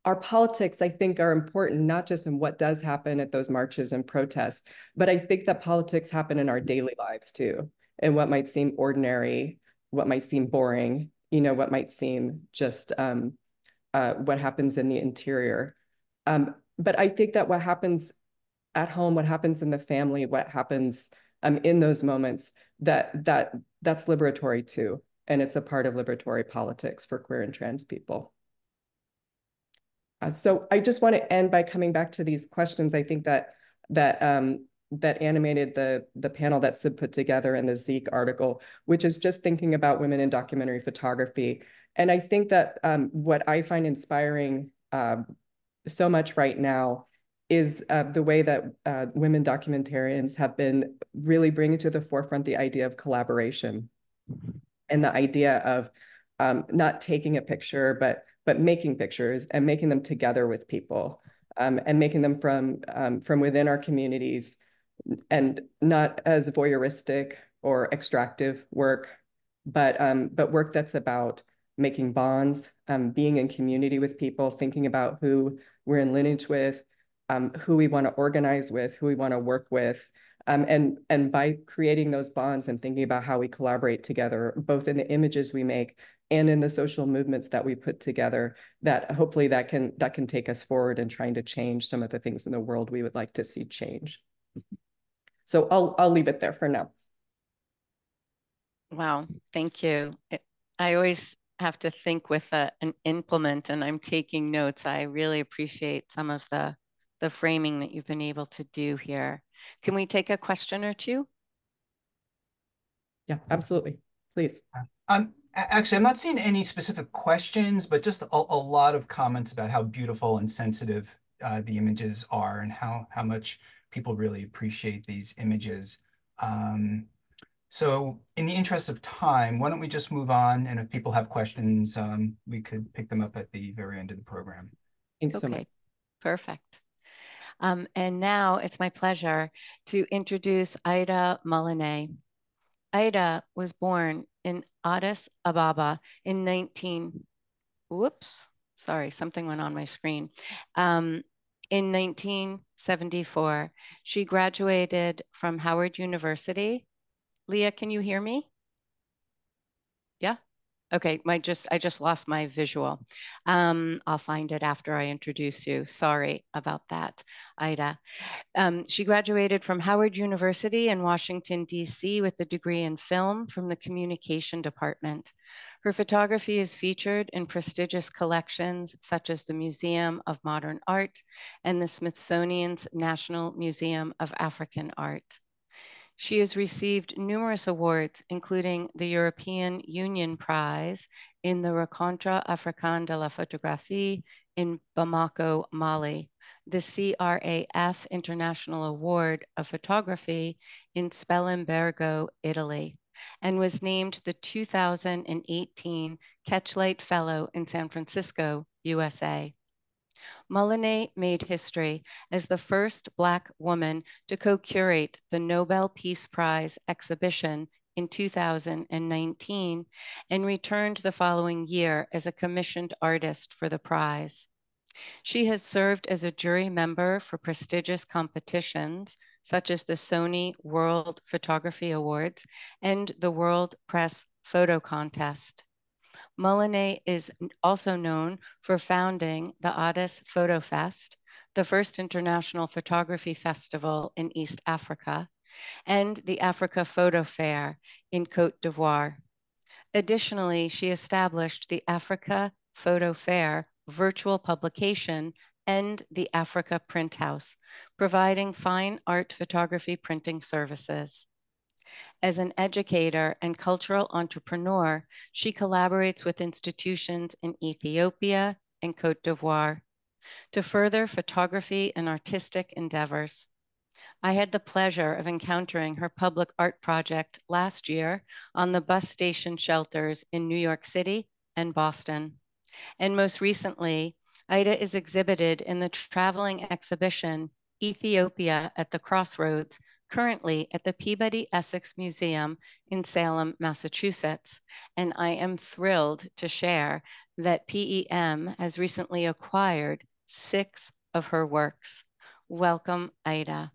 our politics, I think, are important, not just in what does happen at those marches and protests, but I think that politics happen in our daily lives too, and what might seem ordinary, what might seem boring, what might seem just what happens in the interior. But I think that what happens at home, what happens in the family, what happens in those moments, that's liberatory too. And it's a part of liberatory politics for queer and trans people. So I just want to end by coming back to these questions. I think that animated the panel that Sib put together in the Zeke article, which is just thinking about women in documentary photography. And I think that what I find inspiring so much right now is the way that women documentarians have been really bringing to the forefront the idea of collaboration and the idea of not taking a picture, but making pictures and making them together with people and making them from within our communities and not as voyeuristic or extractive work, but work that's about making bonds, being in community with people, thinking about who we're in lineage with, who we want to organize with, who we want to work with. And by creating those bonds and thinking about how we collaborate together, both in the images we make and in the social movements that we put together, that hopefully that can take us forward in trying to change some of the things in the world we would like to see change. So I'll leave it there for now. Wow, thank you. I always have to think with an implement, and I'm taking notes. I really appreciate some of the framing that you've been able to do here. Can we take a question or two? Yeah, absolutely. Please. Actually, I'm not seeing any specific questions, but just a lot of comments about how beautiful and sensitive the images are and how much people really appreciate these images. So in the interest of time, why don't we just move on? And if people have questions, we could pick them up at the very end of the program. Thanks so much. Okay, perfect. And now it's my pleasure to introduce Aida Muluneh. Aida was born in Addis Ababa in 19, whoops, sorry, something went on my screen. In 1974, she graduated from Howard University. Leah, can you hear me? Yeah? Okay, I just lost my visual. I'll find it after I introduce you. Sorry about that, Aida. She graduated from Howard University in Washington, D.C. with a degree in film from the communication department. Her photography is featured in prestigious collections such as the Museum of Modern Art and the Smithsonian's National Museum of African Art. She has received numerous awards, including the European Union Prize in the Rencontre Africaine de la Photographie in Bamako, Mali, the CRAF International Award of Photography in Spellenbergo, Italy, and was named the 2018 Catchlight Fellow in San Francisco, USA. Muluneh made history as the first Black woman to co-curate the Nobel Peace Prize exhibition in 2019 and returned the following year as a commissioned artist for the prize. She has served as a jury member for prestigious competitions such as the Sony World Photography Awards and the World Press Photo Contest. Muluneh is also known for founding the Addis Photo Fest, the first international photography festival in East Africa, and the Africa Photo Fair in Côte d'Ivoire. Additionally, she established the Africa Photo Fair virtual publication and the Africa Print House, providing fine art photography printing services. As an educator and cultural entrepreneur, she collaborates with institutions in Ethiopia and Côte d'Ivoire to further photography and artistic endeavors. I had the pleasure of encountering her public art project last year on the bus station shelters in New York City and Boston. And most recently, Aida is exhibited in the traveling exhibition Ethiopia at the Crossroads, currently at the Peabody Essex Museum in Salem, Massachusetts. And I am thrilled to share that PEM has recently acquired 6 of her works. Welcome, Aida.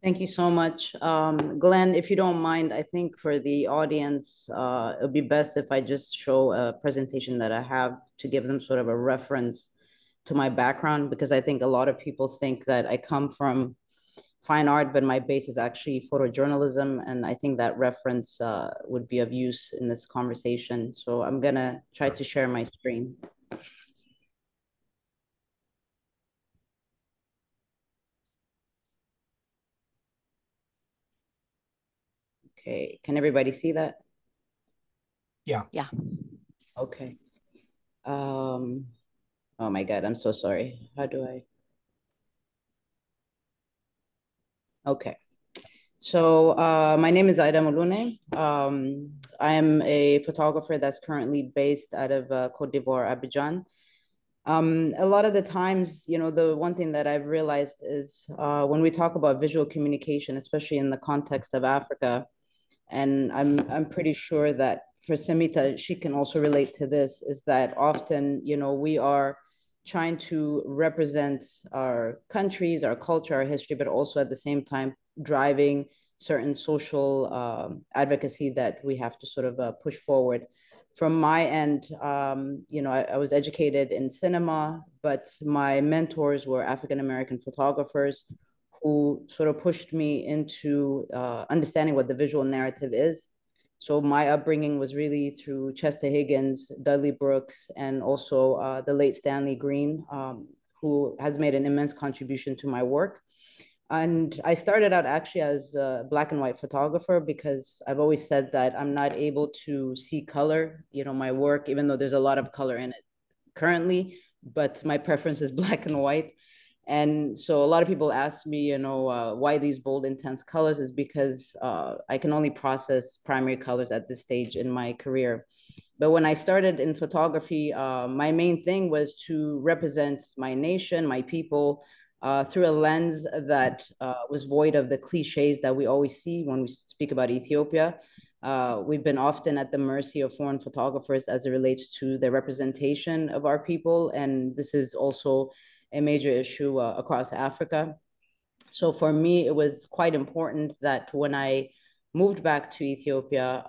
Thank you so much. Glenn, if you don't mind, I think for the audience, it would be best if I just show a presentation that I have to give them sort of a reference to my background, because I think a lot of people think that I come from fine art, but my base is actually photojournalism. And I think that reference would be of use in this conversation. So I'm gonna try to share my screen. Okay, can everybody see that? Yeah. Yeah. Okay. Oh my God, I'm so sorry. How do I? Okay. So my name is Aida Muluneh. I am a photographer that's currently based out of Côte d'Ivoire, Abidjan. A lot of the times, you know, the one thing that I've realized is when we talk about visual communication, especially in the context of Africa, and I'm pretty sure that for Smita, she can also relate to this, is that often, you know, we are trying to represent our countries, our culture, our history, but also at the same time driving certain social advocacy that we have to sort of push forward. From my end, you know, I was educated in cinema, but my mentors were African-American photographers who sort of pushed me into understanding what the visual narrative is. So my upbringing was really through Chester Higgins, Dudley Brooks, and also the late Stanley Green, who has made an immense contribution to my work. And I started out actually as a black and white photographer because I've always said that I'm not able to see color, you know, my work, even though there's a lot of color in it currently, but my preference is black and white. And so a lot of people ask me, you know, why these bold, intense colors is because I can only process primary colors at this stage in my career. But when I started in photography, my main thing was to represent my nation, my people, through a lens that was void of the cliches that we always see when we speak about Ethiopia. We've been often at the mercy of foreign photographers as it relates to the representation of our people. And this is also a major issue across Africa. So for me, it was quite important that when I moved back to Ethiopia,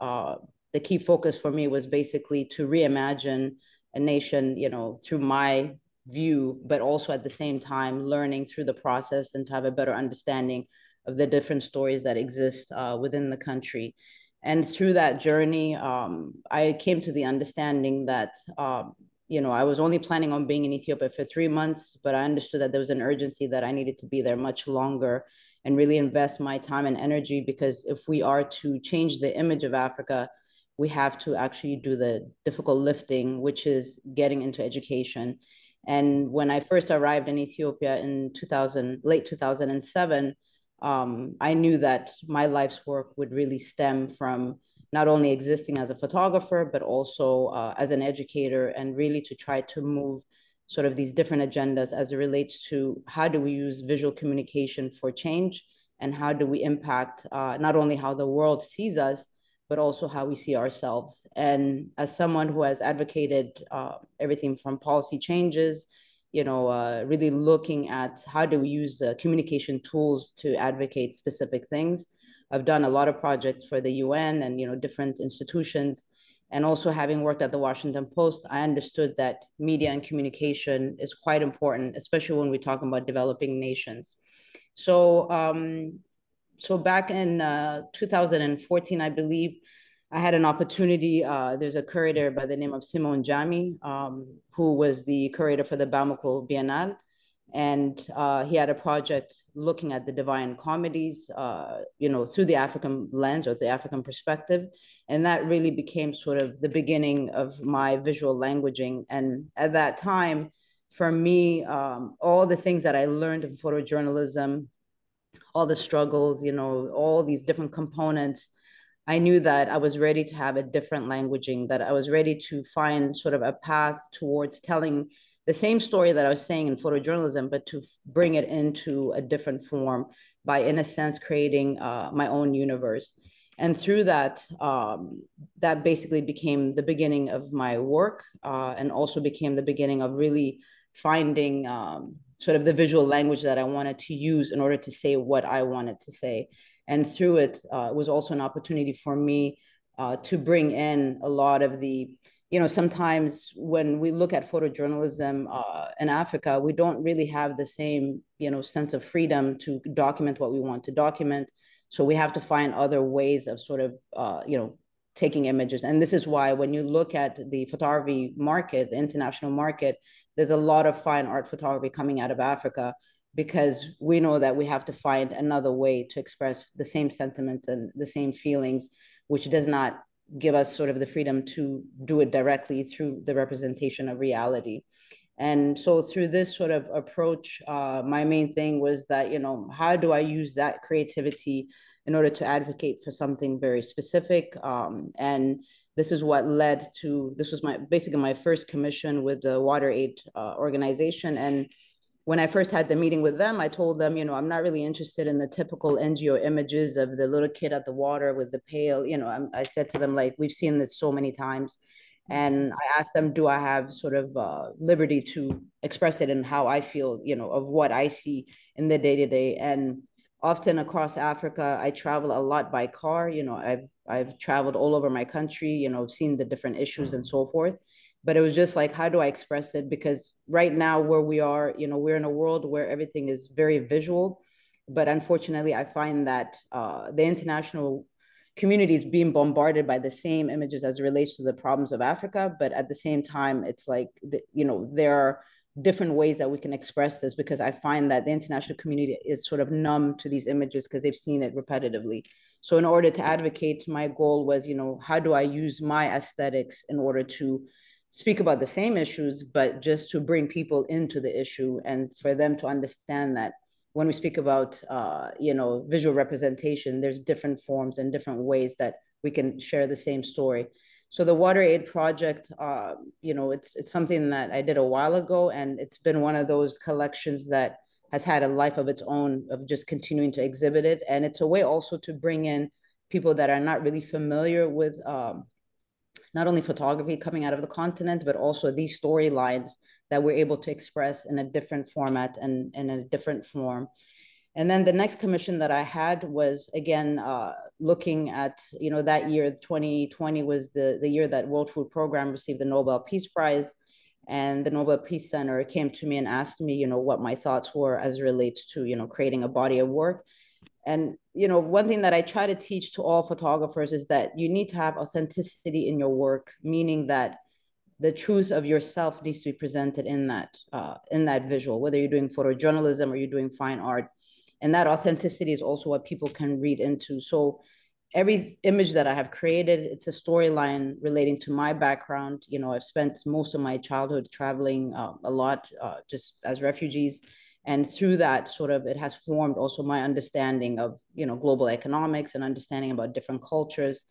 the key focus for me was basically to reimagine a nation, through my view, but also at the same time learning through the process and to have a better understanding of the different stories that exist within the country. And through that journey, I came to the understanding that I was only planning on being in Ethiopia for 3 months, but I understood that there was an urgency that I needed to be there much longer and really invest my time and energy, because if we are to change the image of Africa, we have to actually do the difficult lifting, which is getting into education. And when I first arrived in Ethiopia in late 2007, I knew that my life's work would really stem from not only existing as a photographer, but also as an educator, and really to try to move sort of these different agendas as it relates to how do we use visual communication for change, and how do we impact not only how the world sees us, but also how we see ourselves. And as someone who has advocated everything from policy changes, really looking at how do we use communication tools to advocate specific things. I've done a lot of projects for the UN and different institutions. And also having worked at the Washington Post, I understood that media and communication is quite important, especially when we're talking about developing nations. So back in 2014, I believe, I had an opportunity. There's a curator by the name of Simon Jami, who was the curator for the Bamako Biennale. And he had a project looking at the divine comedies, through the African lens or the African perspective. And that really became sort of the beginning of my visual languaging. And at that time, for me, all the things that I learned in photojournalism, all the struggles, all these different components, I knew that I was ready to have a different languaging, that I was ready to find sort of a path towards telling the same story that I was saying in photojournalism, but to bring it into a different form by, in a sense, creating my own universe. And through that, that basically became the beginning of my work, and also became the beginning of really finding sort of the visual language that I wanted to use in order to say what I wanted to say. And through it, it was also an opportunity for me to bring in a lot of the, sometimes when we look at photojournalism in Africa, we don't really have the same, sense of freedom to document what we want to document. So we have to find other ways of sort of, taking images. And this is why when you look at the photography market, the international market, there's a lot of fine art photography coming out of Africa, because we know that we have to find another way to express the same sentiments and the same feelings, which does not give us sort of the freedom to do it directly through the representation of reality. And so through this sort of approach, my main thing was that, how do I use that creativity in order to advocate for something very specific? And this is what led to, this was basically my first commission with the Water Aid organization. And when I first had the meeting with them, I told them, I'm not really interested in the typical NGO images of the little kid at the water with the pail. I said to them, like, we've seen this so many times. And I asked them, do I have sort of liberty to express it in how I feel, of what I see in the day-to-day. And often across Africa, I travel a lot by car. I've traveled all over my country, seen the different issues and so forth. But it was just like, how do I express it? Because right now where we are, we're in a world where everything is very visual. But unfortunately, I find that the international community is being bombarded by the same images as it relates to the problems of Africa. But at the same time, it's like, there are different ways that we can express this, because I find that the international community is sort of numb to these images because they've seen it repetitively. So in order to advocate, my goal was, how do I use my aesthetics in order to speak about the same issues, but just to bring people into the issue and for them to understand that when we speak about, visual representation, there's different forms and different ways that we can share the same story. So the Water Aid project, it's something that I did a while ago, and it's been one of those collections that has had a life of its own of just continuing to exhibit it. And it's a way also to bring in people that are not really familiar with not only photography coming out of the continent, but also these storylines that we're able to express in a different format and in a different form. And then the next commission that I had was, again, looking at, that year, 2020 was the year that World Food Program received the Nobel Peace Prize. And the Nobel Peace Center came to me and asked me, what my thoughts were as it relates to, creating a body of work. And, one thing that I try to teach to all photographers is that you need to have authenticity in your work, meaning that the truth of yourself needs to be presented in that visual, whether you're doing photojournalism or you're doing fine art. And that authenticity is also what people can read into. So every image that I have created, it's a storyline relating to my background. I've spent most of my childhood traveling a lot, just as refugees. And through that, sort of, it has formed also my understanding of, global economics and understanding about different cultures.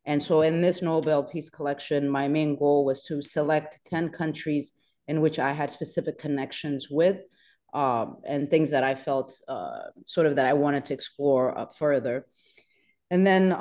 And so in this Nobel Peace Collection, my main goal was to select 10 countries in which I had specific connections with, and things that I felt sort of that I wanted to explore further. And then,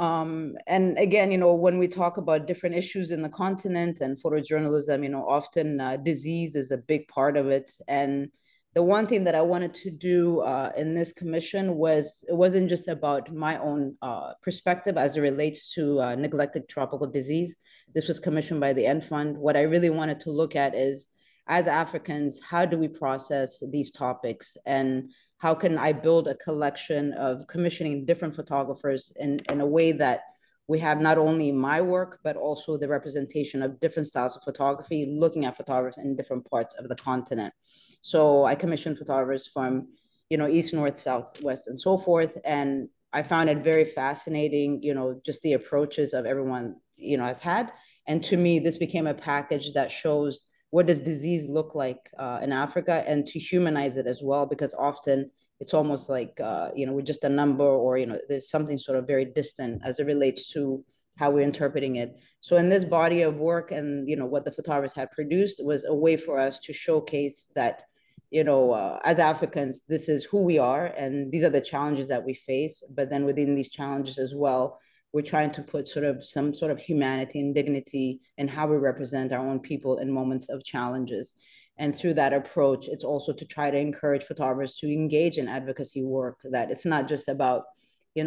and again, when we talk about different issues in the continent and photojournalism, often disease is a big part of it. And the one thing that I wanted to do in this commission was, it wasn't just about my own perspective as it relates to neglected tropical disease. This was commissioned by the End Fund. What I really wanted to look at is, as Africans, how do we process these topics? And how can I build a collection of commissioning different photographers in a way that we have not only my work, but also the representation of different styles of photography, looking at photographers in different parts of the continent. So I commissioned photographers from, east, north, south, west, and so forth. And I found it very fascinating, just the approaches of everyone, has had. And to me, this became a package that shows what does disease look like in Africa, and to humanize it as well, because often it's almost like, we're just a number, or, there's something sort of very distant as it relates to how we're interpreting it. So in this body of work and, what the photographers had produced was a way for us to showcase that, as Africans, this is who we are, and these are the challenges that we face. But then within these challenges as well, we're trying to put some sort of humanity and dignity in how we represent our own people in moments of challenges. And through that approach, it's also to try to encourage photographers to engage in advocacy work, that it's not just about,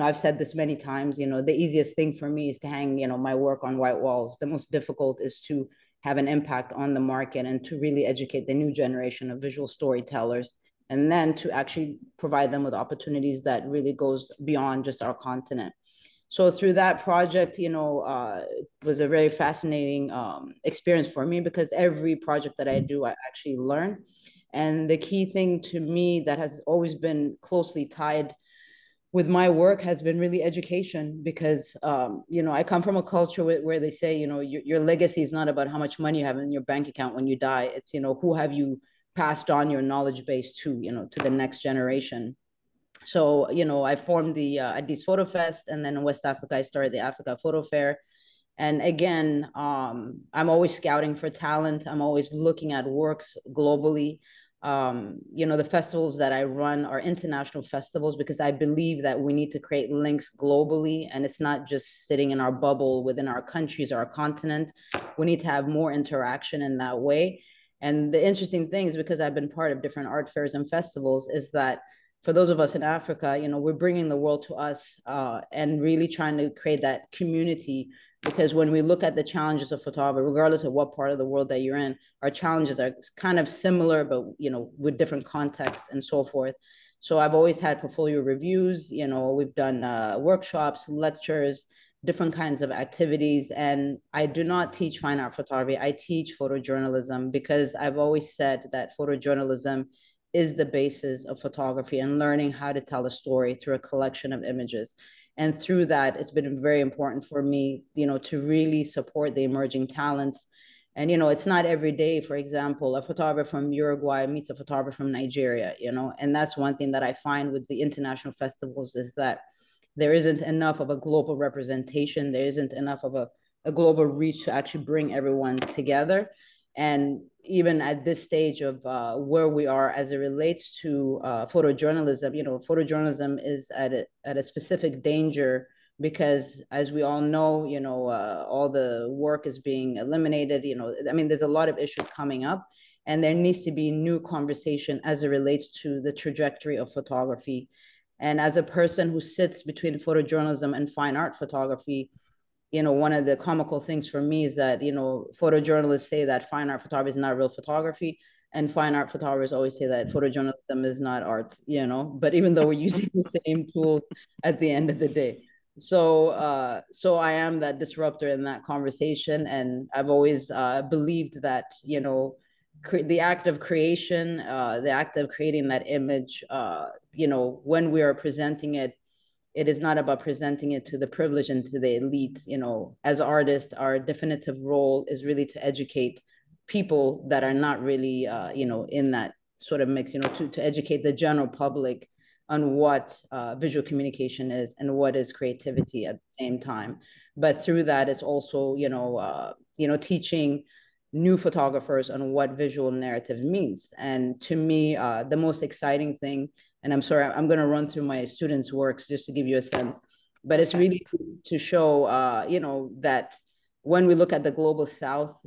I've said this many times, the easiest thing for me is to hang, my work on white walls. The most difficult is to have an impact on the market and to really educate the new generation of visual storytellers, and then to actually provide them with opportunities that really goes beyond just our continent. So through that project, it was a very fascinating experience for me, because every project that I do, I actually learn. And the key thing to me that has always been closely tied with my work has been really education, because, I come from a culture where they say, your legacy is not about how much money you have in your bank account when you die. It's, who have you passed on your knowledge base to, to the next generation. So, I formed the Addis Photo Fest, and then in West Africa, I started the Africa Photo Fair. And again, I'm always scouting for talent. I'm always looking at works globally. The festivals that I run are international festivals, because I believe that we need to create links globally, and it's not just sitting in our bubble within our countries or our continent. We need to have more interaction in that way. And the interesting thing is, because I've been part of different art fairs and festivals, is that for those of us in Africa, we're bringing the world to us, and really trying to create that community. Because when we look at the challenges of photography, regardless of what part of the world that you're in, our challenges are kind of similar, but, with different contexts and so forth. So I've always had portfolio reviews, we've done workshops, lectures, different kinds of activities. And I do not teach fine art photography. I teach photojournalism, because I've always said that photojournalism is the basis of photography, and learning how to tell a story through a collection of images. And through that, it's been very important for me, to really support the emerging talents. And, it's not every day, for example, a photographer from Uruguay meets a photographer from Nigeria, and that's one thing that I find with the international festivals, is that there isn't enough of a global representation. There isn't enough of a global reach to actually bring everyone together. And even at this stage of where we are as it relates to photojournalism, photojournalism is at a specific danger because, as we all know, all the work is being eliminated. I mean, there's a lot of issues coming up, and there needs to be new conversation as it relates to the trajectory of photography. And as a person who sits between photojournalism and fine art photography, one of the comical things for me is that, photojournalists say that fine art photography is not real photography. And fine art photographers always say that photojournalism is not art, but even though we're using the same tools at the end of the day. So I am that disruptor in that conversation. And I've always believed that, the act of creation, the act of creating that image, when we are presenting it, it is not about presenting it to the privileged and to the elite. As artists, our definitive role is really to educate people that are not really, in that sort of mix, to educate the general public on what visual communication is and what is creativity at the same time. But through that, it's also, teaching new photographers on what visual narrative means. And to me, the most exciting thing, and I'm sorry, I'm going to run through my students' works just to give you a sense, but it's really to show, that when we look at the global South,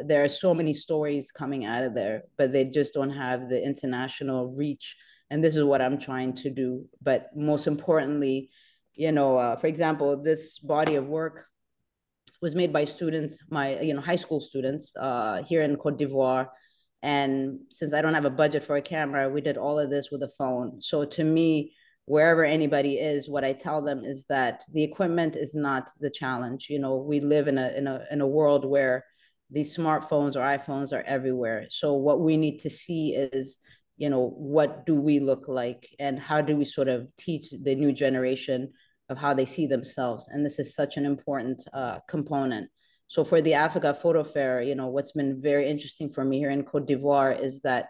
there are so many stories coming out of there, but they just don't have the international reach. And this is what I'm trying to do. But most importantly, for example, this body of work was made by students, my high school students here in Cote d'Ivoire. And since I don't have a budget for a camera, we did all of this with a phone. So to me, wherever anybody is, what I tell them is that the equipment is not the challenge. We live in a world where these smartphones or iPhones are everywhere. So what we need to see is, what do we look like and how do we sort of teach the new generation of how they see themselves. And this is such an important component. So for the Africa Photo Fair, what's been very interesting for me here in Cote d'Ivoire is that,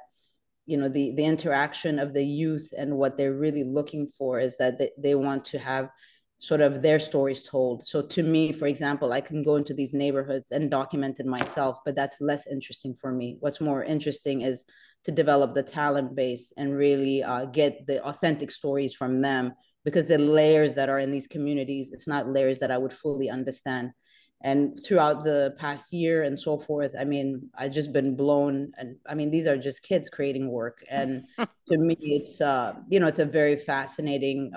the interaction of the youth and what they're really looking for is that they want to have sort of their stories told. So to me, for example, I can go into these neighborhoods and document it myself, but that's less interesting for me. What's more interesting is to develop the talent base and really get the authentic stories from them, because the layers that are in these communities, it's not layers that I would fully understand. And throughout the past year and so forth, I mean, I've just been blown. And I mean, these are just kids creating work. And to me, it's, it's a very fascinating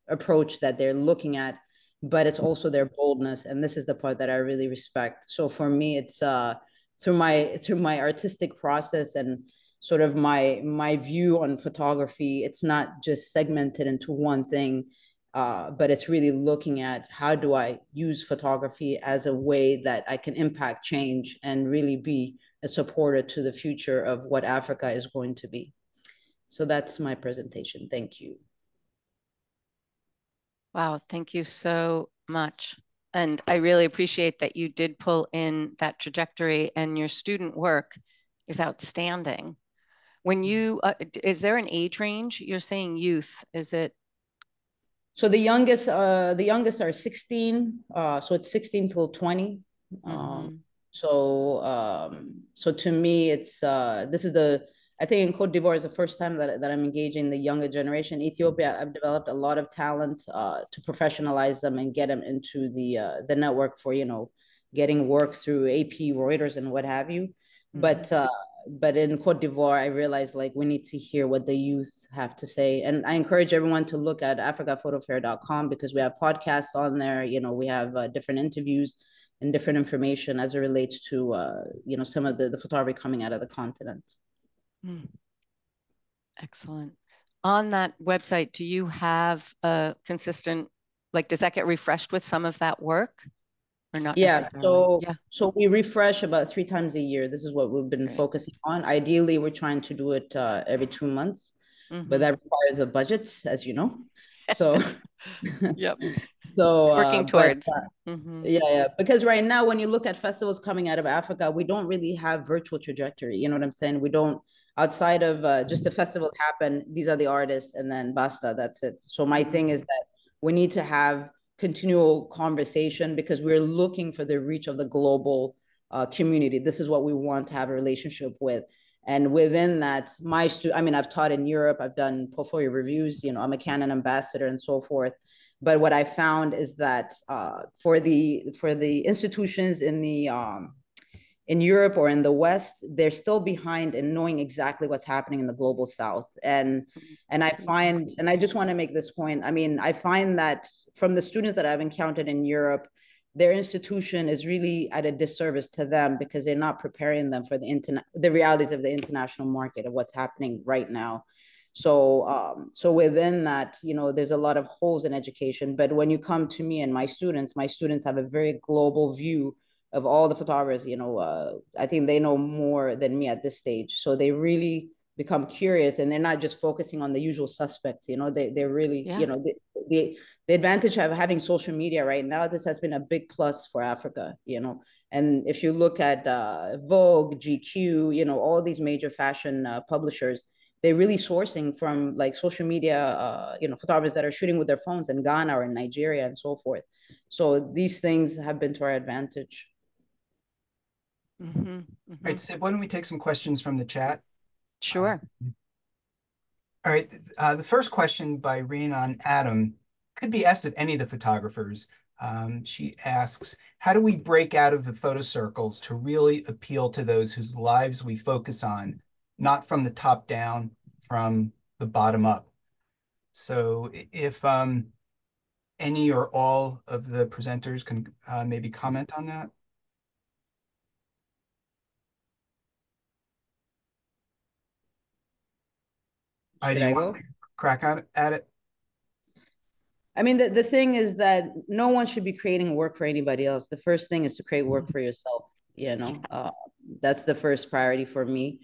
approach that they're looking at, but it's also their boldness. And this is the part that I really respect. So for me, it's through my artistic process and sort of my view on photography, it's not just segmented into one thing, but it's really looking at how do I use photography as a way that I can impact change and really be a supporter to the future of what Africa is going to be. So that's my presentation. Thank you. Wow, thank you so much. And I really appreciate that you did pull in that trajectory, and your student work is outstanding. When you, is there an age range? You're saying youth, is it? So the youngest are 16. So it's 16 till 20. So to me, it's, I think in Cote d'Ivoire is the first time that I'm engaging the younger generation. Ethiopia, I've developed a lot of talent to professionalize them and get them into the network for, getting work through AP, Reuters, and what have you. But in Cote d'Ivoire, I realized we need to hear what the youth have to say. And I encourage everyone to look at africaphotofair.com, because we have podcasts on there. We have different interviews and different information as it relates to, some of the photography coming out of the continent. Excellent. On that website, do you have a consistent, does that get refreshed with some of that work? Or not necessarily? So we refresh about 3 times a year. This is what we've been focusing on. Ideally, we're trying to do it every 2 months, but that requires a budget, as you know. So, So working towards. Because right now, when you look at festivals coming out of Africa, we don't really have virtual trajectory. You know what I'm saying? We don't, outside of just the festival happen, these are the artists, and then basta, that's it. So my thing is that we need to have continual conversation, because we're looking for the reach of the global community. This is what we want to have a relationship with. And within that, I mean, I've taught in Europe, I've done portfolio reviews, you know, I'm a Canon ambassador and so forth. But what I found is that for the institutions in Europe or in the West, they're still behind in knowing exactly what's happening in the global South. And I find, and I just want to make this point, I mean, I find that from the students that I've encountered in Europe, their institution is really at a disservice to them because they're not preparing them for the realities of the international market of what's happening right now. So within that, you know, there's a lot of holes in education. But when you come to me and my students have a very global view of all the photographers. You know, I think they know more than me at this stage. So they really become curious, and they're not just focusing on the usual suspects. You know, they're really, you know, the advantage of having social media right now, this has been a big plus for Africa, you know. And if you look at Vogue, GQ, you know, all these major fashion publishers, they're really sourcing from like social media, you know, photographers that are shooting with their phones in Ghana or in Nigeria and so forth. So these things have been to our advantage. All right, Sib, why don't we take some questions from the chat? Sure. All right, the first question by Rhiannon Adam could be asked of any of the photographers. She asks, how do we break out of the photo circles to really appeal to those whose lives we focus on, not from the top down, from the bottom up? So if any or all of the presenters can maybe comment on that. Should I go? Crack at it? I mean, the thing is that no one should be creating work for anybody else. The first thing is to create work for yourself, you know. That's the first priority for me.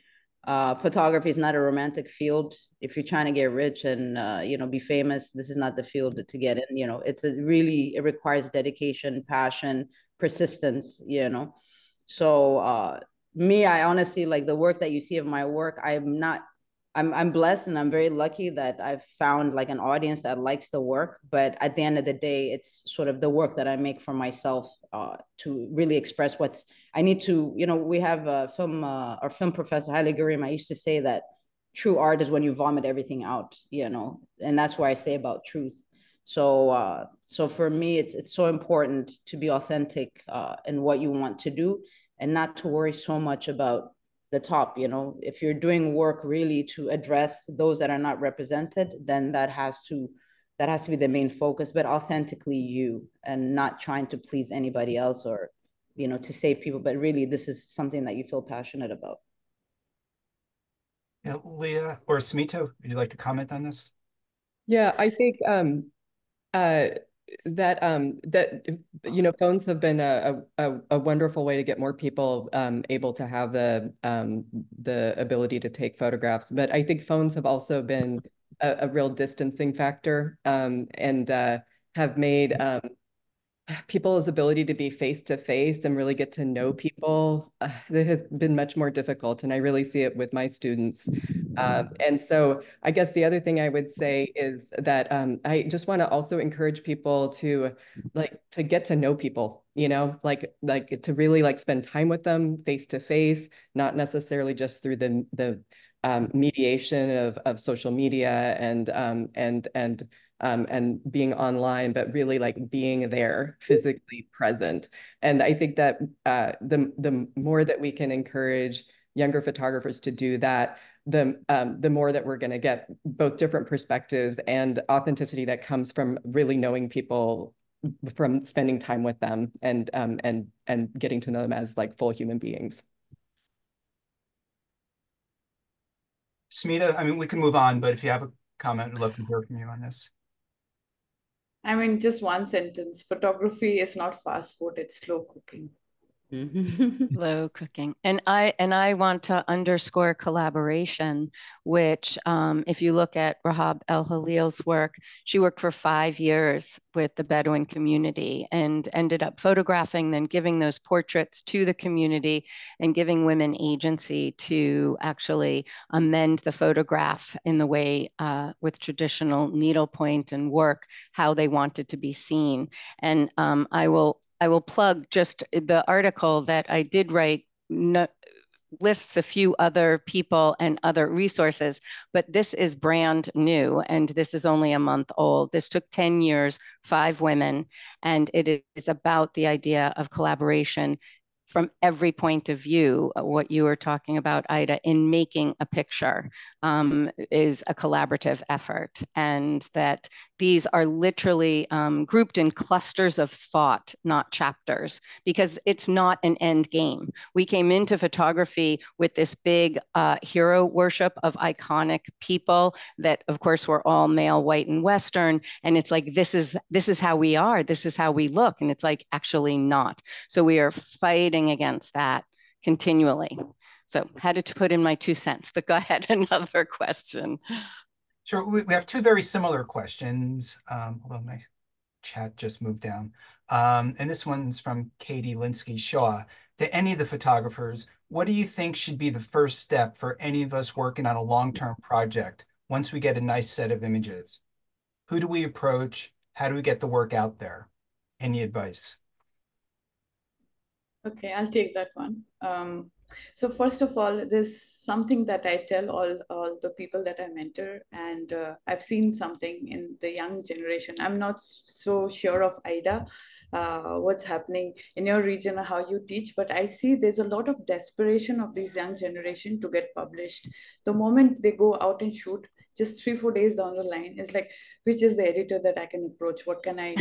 Photography is not a romantic field. If you're trying to get rich and, you know, be famous, this is not the field to get in, you know. It requires dedication, passion, persistence, you know. So me, I honestly, like the work that you see of my work, I'm blessed and I'm very lucky that I've found like an audience that likes the work. But at the end of the day, it's sort of the work that I make for myself to really express what's I need to, you know, we have a film, our film professor, Haile Gurim, I used to say that true art is when you vomit everything out, you know, and that's why I say about truth. So for me, it's so important to be authentic in what you want to do and not to worry so much about the top. You know, if you're doing work really to address those that are not represented, then that has to be the main focus, but authentically you, and not trying to please anybody else or, you know, to save people, but really this is something that you feel passionate about. Yeah, Leah or Smita, would you like to comment on this? Yeah, I think that you know, phones have been a wonderful way to get more people able to have the ability to take photographs. But I think phones have also been a real distancing factor and have made people's ability to be face to face and really get to know people that has been much more difficult. And I really see it with my students. And so I guess the other thing I would say is that I just want to also encourage people to get to know people, you know, like to really like spend time with them face to face, not necessarily just through the mediation of social media and being online, but really like being there, physically present. And I think that the more that we can encourage younger photographers to do that, the more that we're going to get both different perspectives and authenticity that comes from really knowing people, from spending time with them and getting to know them as like full human beings. Smita, I mean, we can move on, but if you have a comment, I'd love to hear from you on this. I mean, just one sentence. Photography is not fast food, it's slow cooking. Slow cooking. And I want to underscore collaboration, which if you look at Rahab El Halil's work, she worked for 5 years with the Bedouin community and ended up photographing, then giving those portraits to the community and giving women agency to actually amend the photograph in the way with traditional needlepoint and work, how they wanted to be seen. And I will I will plug just the article that I did write. Lists a few other people and other resources, but this is brand new and this is only a month old. This took 10 years, 5 women, and it is about the idea of collaboration from every point of view. What you were talking about, Aida, in making a picture is a collaborative effort, and that these are literally grouped in clusters of thought, not chapters, because it's not an end game. We came into photography with this big hero worship of iconic people that, of course, were all male, white, and Western. And it's like, this is how we are. This is how we look. And it's like, actually not. So we are fighting against that continually. So had to put in my 2 cents, but go ahead, another question. Sure, we have 2 very similar questions, although my chat just moved down. And this one's from Katie Linsky-Shaw. To any of the photographers, what do you think should be the first step for any of us working on a long-term project once we get a nice set of images? Who do we approach? How do we get the work out there? Any advice? Okay, I'll take that one. So first of all, there's something that I tell all the people that I mentor, and I've seen something in the young generation. I'm not so sure of Aida, what's happening in your region or how you teach, but I see there's a lot of desperation of these young generation to get published. The moment they go out and shoot, just 3-4 days down the line, it's like, which is the editor that I can approach? What can I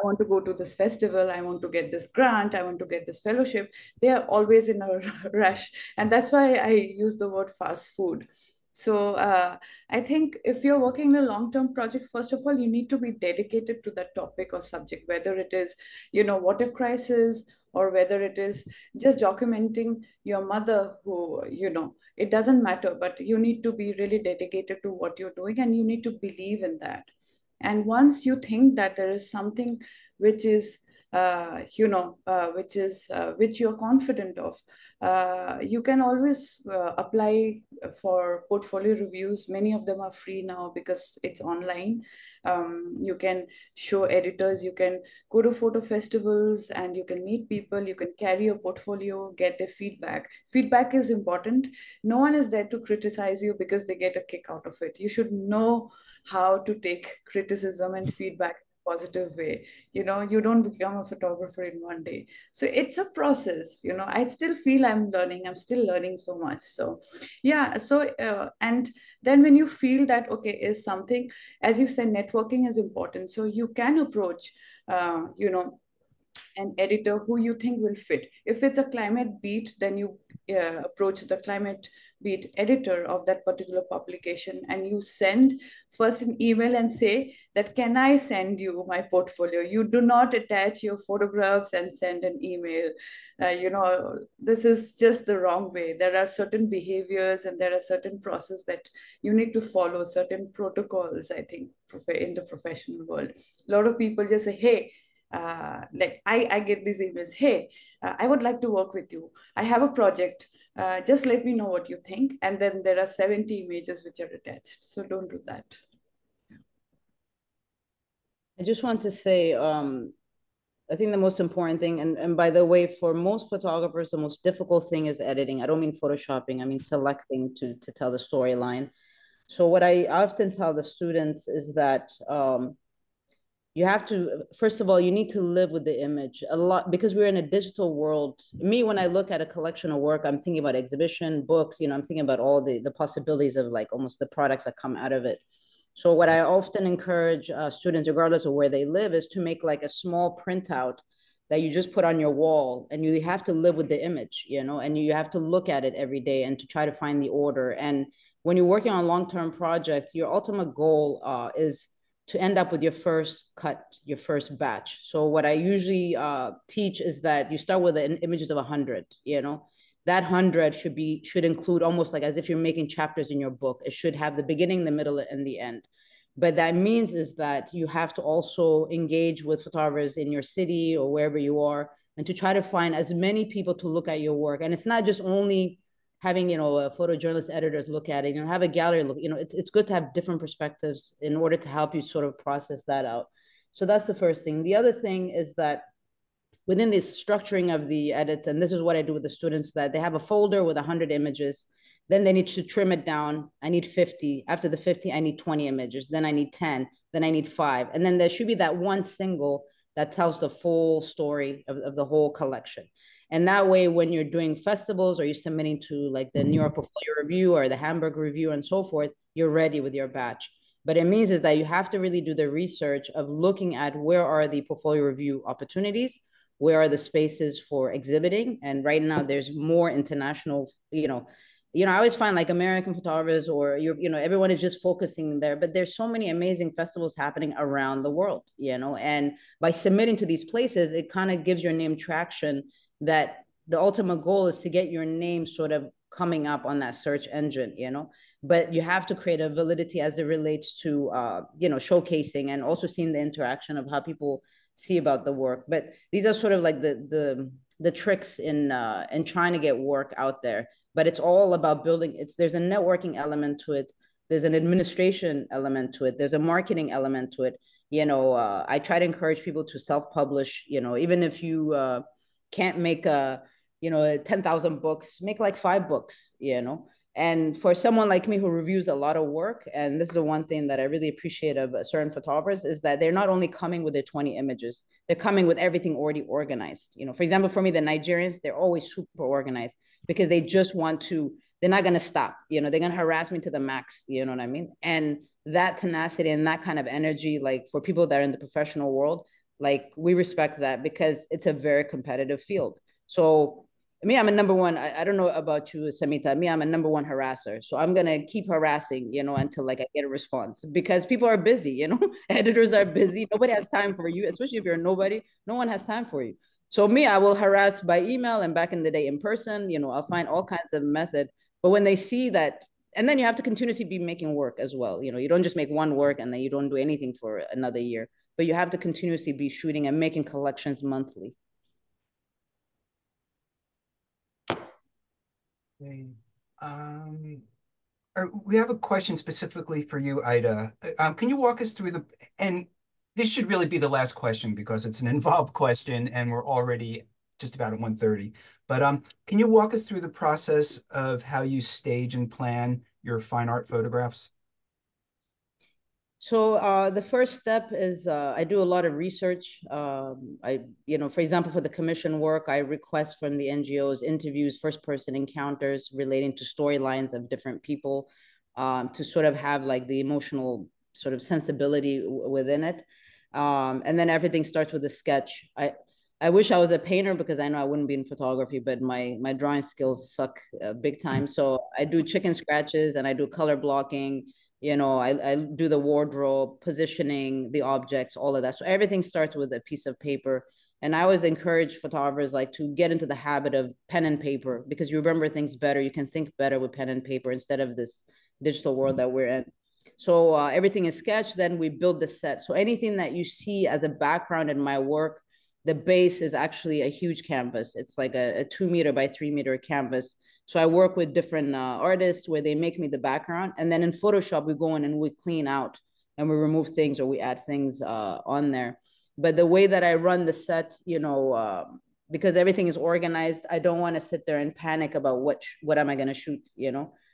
want to go to this festival, I want to get this grant, I want to get this fellowship. They are always in a rush, and that's why I use the word fast food. So I think if you're working in a long-term project, first of all, you need to be dedicated to that topic or subject, whether it is, water crisis, or whether it is just documenting your mother who, it doesn't matter, but you need to be really dedicated to what you're doing, and you need to believe in that. And once you think that there is something which is which you're confident of, you can always apply for portfolio reviews. Many of them are free now because it's online. You can show editors, you can go to photo festivals, and you can meet people, you can carry your portfolio, get their feedback. Feedback is important. No one is there to criticize you because they get a kick out of it. You should know how to take criticism and feedback positive way. You don't become a photographer in one day, so it's a process. I still feel I'm still learning so much. So yeah, so and then when you feel that okay is something, as you said, networking is important, so you can approach an editor who you think will fit. If it's a climate beat, then you approach the climate beat editor of that particular publication, and you send first an email and say that, can I send you my portfolio? You do not attach your photographs and send an email. This is just the wrong way. There are certain behaviors and there are certain processes that you need to follow, certain protocols, I think, in the professional world. A lot of people just say, hey, like I get these emails, hey, I would like to work with you, I have a project, just let me know what you think, and then there are 70 images which are attached. So don't do that. I just want to say, I think the most important thing, and by the way, for most photographers, the most difficult thing is editing. I don't mean photoshopping, I mean selecting to tell the storyline. So what I often tell the students is that you have to, first of all, you need to live with the image a lot, because we're in a digital world. Me, when I look at a collection of work, I'm thinking about exhibition, books, I'm thinking about all the possibilities of like almost the products that come out of it. So what I often encourage students, regardless of where they live, is to make like a small printout that you just put on your wall, and you have to live with the image, and you have to look at it every day and to try to find the order. And when you're working on a long-term project, your ultimate goal is to end up with your first cut, your first batch. So what I usually teach is that you start with images of 100, that 100 should include almost like as if you're making chapters in your book. It should have the beginning, the middle, and the end. But that means is that you have to also engage with photographers in your city or wherever you are, and to try to find as many people to look at your work. And it's not just only having, a photojournalist editors look at it, have a gallery look, it's good to have different perspectives in order to help you sort of process that out. So that's the first thing. The other thing is that within this structuring of the edits, and this is what I do with the students, that they have a folder with 100 images. Then they need to trim it down. I need 50. After the 50, I need 20 images. Then I need 10. Then I need 5. And then there should be that one single that tells the full story of the whole collection. And that way, when you're doing festivals or you're submitting to like the New York Portfolio Review or the Hamburg Review and so forth, you're ready with your batch. But it means is that you have to really do the research of looking at where are the portfolio review opportunities, where are the spaces for exhibiting. And right now there's more international, I always find like American photographers or everyone is just focusing there, but there's so many amazing festivals happening around the world, and by submitting to these places, it kind of gives your name traction, that the ultimate goal is to get your name sort of coming up on that search engine, but you have to create a validity as it relates to, showcasing and also seeing the interaction of how people see about the work. But these are sort of like the tricks in trying to get work out there. But it's all about building. There's a networking element to it. There's an administration element to it. There's a marketing element to it. I try to encourage people to self-publish. Even if you can't make 10,000 books, make like 5 books. And for someone like me who reviews a lot of work, and this is the one thing that I really appreciate of certain photographers, is that they're not only coming with their 20 images, they're coming with everything already organized. For example, for me, the Nigerians, they're always super organized because they just want to, they're not going to stop, they're going to harass me to the max, you know what I mean? And that tenacity and that kind of energy, like for people that are in the professional world, like we respect that because it's a very competitive field. So me, I'm a number one. I don't know about you, Smita. Me, I'm a number one harasser. So I'm going to keep harassing, until like I get a response, because people are busy, editors are busy. Nobody has time for you, especially if you're nobody. No one has time for you. So me, I will harass by email, and back in the day in person, I'll find all kinds of method. But when they see that, and then you have to continuously be making work as well. You don't just make one work and then you don't do anything for another year, but you have to continuously be shooting and making collections monthly. Okay. We have a question specifically for you, Aida. Can you walk us through and this should really be the last question because it's an involved question and we're already just about at 1:30. But can you walk us through the process of how you stage and plan your fine art photographs? So the first step is I do a lot of research. For example, for the commission work, I request from the NGOs interviews, first-person encounters relating to storylines of different people, to sort of have like the emotional sort of sensibility within it. And then everything starts with a sketch. I wish I was a painter because I know I wouldn't be in photography, but my drawing skills suck big time. So I do chicken scratches and I do color blocking. I do the wardrobe, positioning the objects, all of that. So everything starts with a piece of paper. And I always encourage photographers like to get into the habit of pen and paper because you remember things better. You can think better with pen and paper instead of this digital world that we're in. So everything is sketched. Then we build the set. So anything that you see as a background in my work, the base is actually a huge canvas. It's like a 2 meter by 3 meter canvas. So I work with different artists where they make me the background. And then in Photoshop, we go in and we clean out and we remove things or we add things on there. But the way that I run the set, because everything is organized, I don't want to sit there and panic about what am I going to shoot,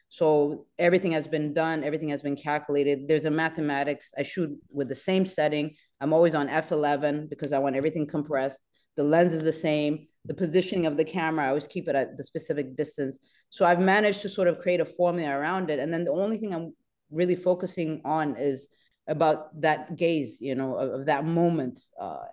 So everything has been done. Everything has been calculated. There's a mathematics. I shoot with the same setting. I'm always on f11 because I want everything compressed. The lens is the same. The positioning of the camera, I always keep it at the specific distance. So I've managed to sort of create a formula around it. And then the only thing I'm really focusing on is about that gaze, of that moment.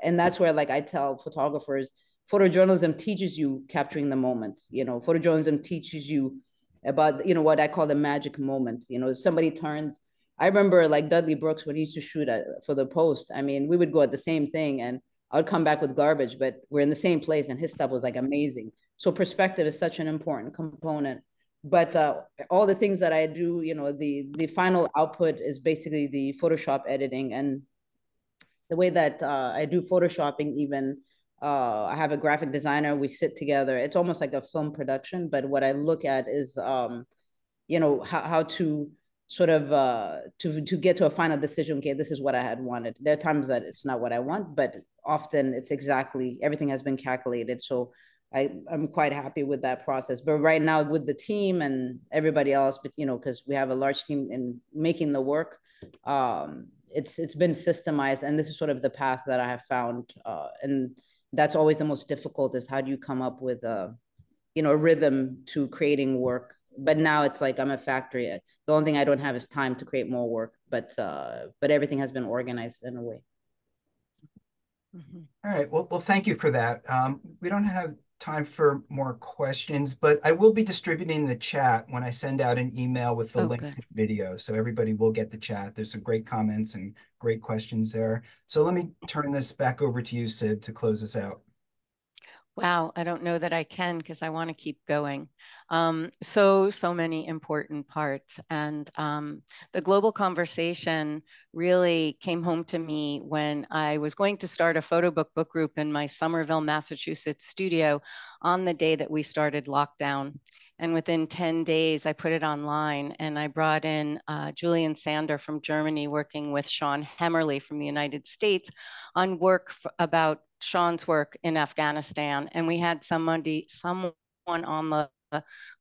And that's where, like, I tell photographers, photojournalism teaches you capturing the moment. Photojournalism teaches you about, what I call the magic moment. Somebody turns. I remember like Dudley Brooks when he used to shoot for the Post. I mean, we would go at the same thing and I'd come back with garbage, but we're in the same place and his stuff was like amazing. So perspective is such an important component. But all the things that I do, the final output is basically the Photoshop editing. And the way that I do Photoshopping even, I have a graphic designer, we sit together. It's almost like a film production, but what I look at is, how to sort of to get to a final decision. Okay, this is what I had wanted. There are times that it's not what I want, but often it's exactly, everything has been calculated. So I'm quite happy with that process. But right now with the team and everybody else, but you know, because we have a large team in making the work, it's been systemized, and this is sort of the path that I have found, and that's always the most difficult, is how do you come up with a, you know, a rhythm to creating work. But now it's like I'm a factory. The only thing I don't have is time to create more work, but everything has been organized in a way. All right. Well, thank you for that. We don't have time for more questions, but I will be distributing the chat when I send out an email with the link to the video. So everybody will get the chat. There's some great comments and great questions there. So let me turn this back over to you, Sib, to close us out. Wow, I don't know that I can, because I want to keep going. So many important parts. And the global conversation really came home to me when I was going to start a photo book group in my Somerville, Massachusetts studio on the day that we started lockdown. And within 10 days, I put it online, and I brought in Julian Sander from Germany, working with Sean Hemmerly from the United States on work about Sean's work in Afghanistan. And we had someone on the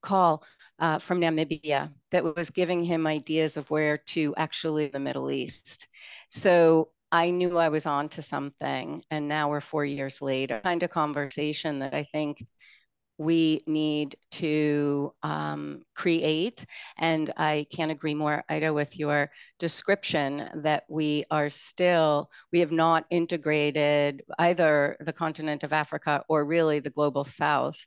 call from Namibia that was giving him ideas of where to actually the Middle East. So I knew I was on to something. And now we're 4 years later, kind of conversation that I think we need to create. And I can't agree more, Aida, with your description that we have not integrated either the continent of Africa or really the global South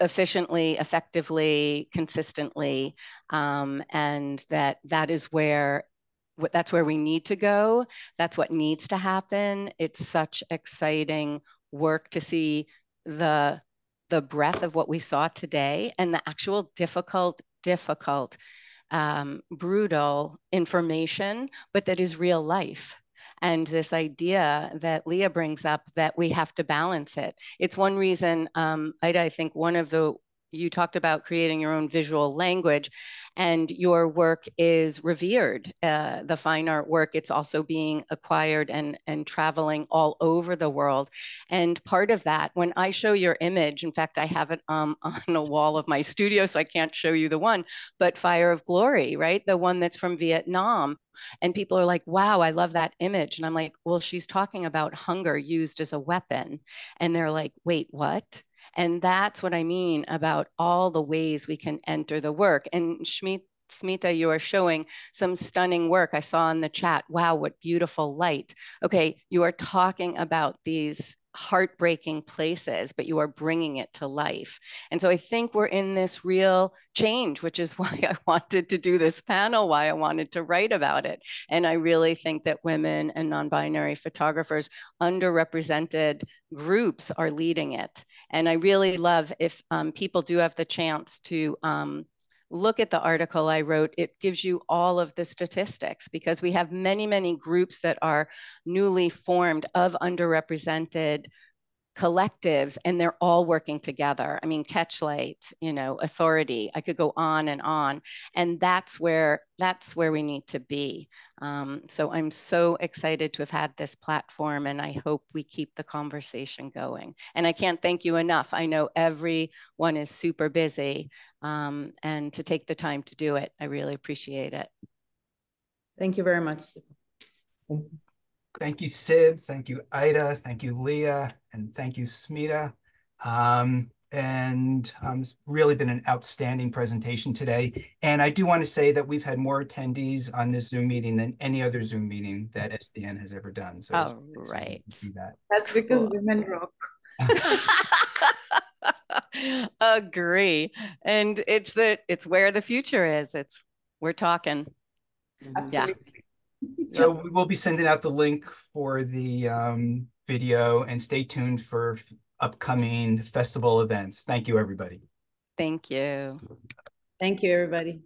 efficiently, effectively, consistently, and that is where that's where we need to go. That's what needs to happen. It's such exciting work to see the breadth of what we saw today and the actual difficult, brutal information, but that is real life. And this idea that Leah brings up, that we have to balance it. It's one reason, Aida, I think you talked about creating your own visual language, and your work is revered. The fine art work, it's also being acquired and traveling all over the world. And part of that, when I show your image, in fact, I have it on a wall of my studio, so I can't show you the one, but Fire of Glory, right? The one that's from Vietnam. And people are like, wow, I love that image. And I'm like, well, she's talking about hunger used as a weapon. And they're like, wait, what? And that's what I mean about all the ways we can enter the work. And Smita, you are showing some stunning work. I saw in the chat, wow, what beautiful light. Okay, you are talking about these heartbreaking places, but you are bringing it to life. And so I think we're in this real change, which is why I wanted to do this panel, why I wanted to write about it. And I really think that women and non-binary photographers, underrepresented groups, are leading it. And I really love, if people do have the chance to look at the article I wrote, it gives you all of the statistics, because we have many, many groups that are newly formed of underrepresented collectives, and they're all working together. I mean, Catchlight, Authority, I could go on. And that's where we need to be. So I'm so excited to have had this platform, and I hope we keep the conversation going. And I can't thank you enough. I know everyone is super busy, and to take the time to do it, I really appreciate it. Thank you very much. Thank you, Sib. Thank you, Aida. Thank you, Leah. And thank you, Smita. It's really been an outstanding presentation today. And I do want to say that we've had more attendees on this Zoom meeting than any other Zoom meeting that SDN has ever done. So it's right. To see that. That's because women rock. Agree. And it's where the future is. We're talking. Absolutely. Yeah. So we will be sending out the link for the video, and stay tuned for upcoming festival events. Thank you, everybody. Thank you. Thank you, everybody.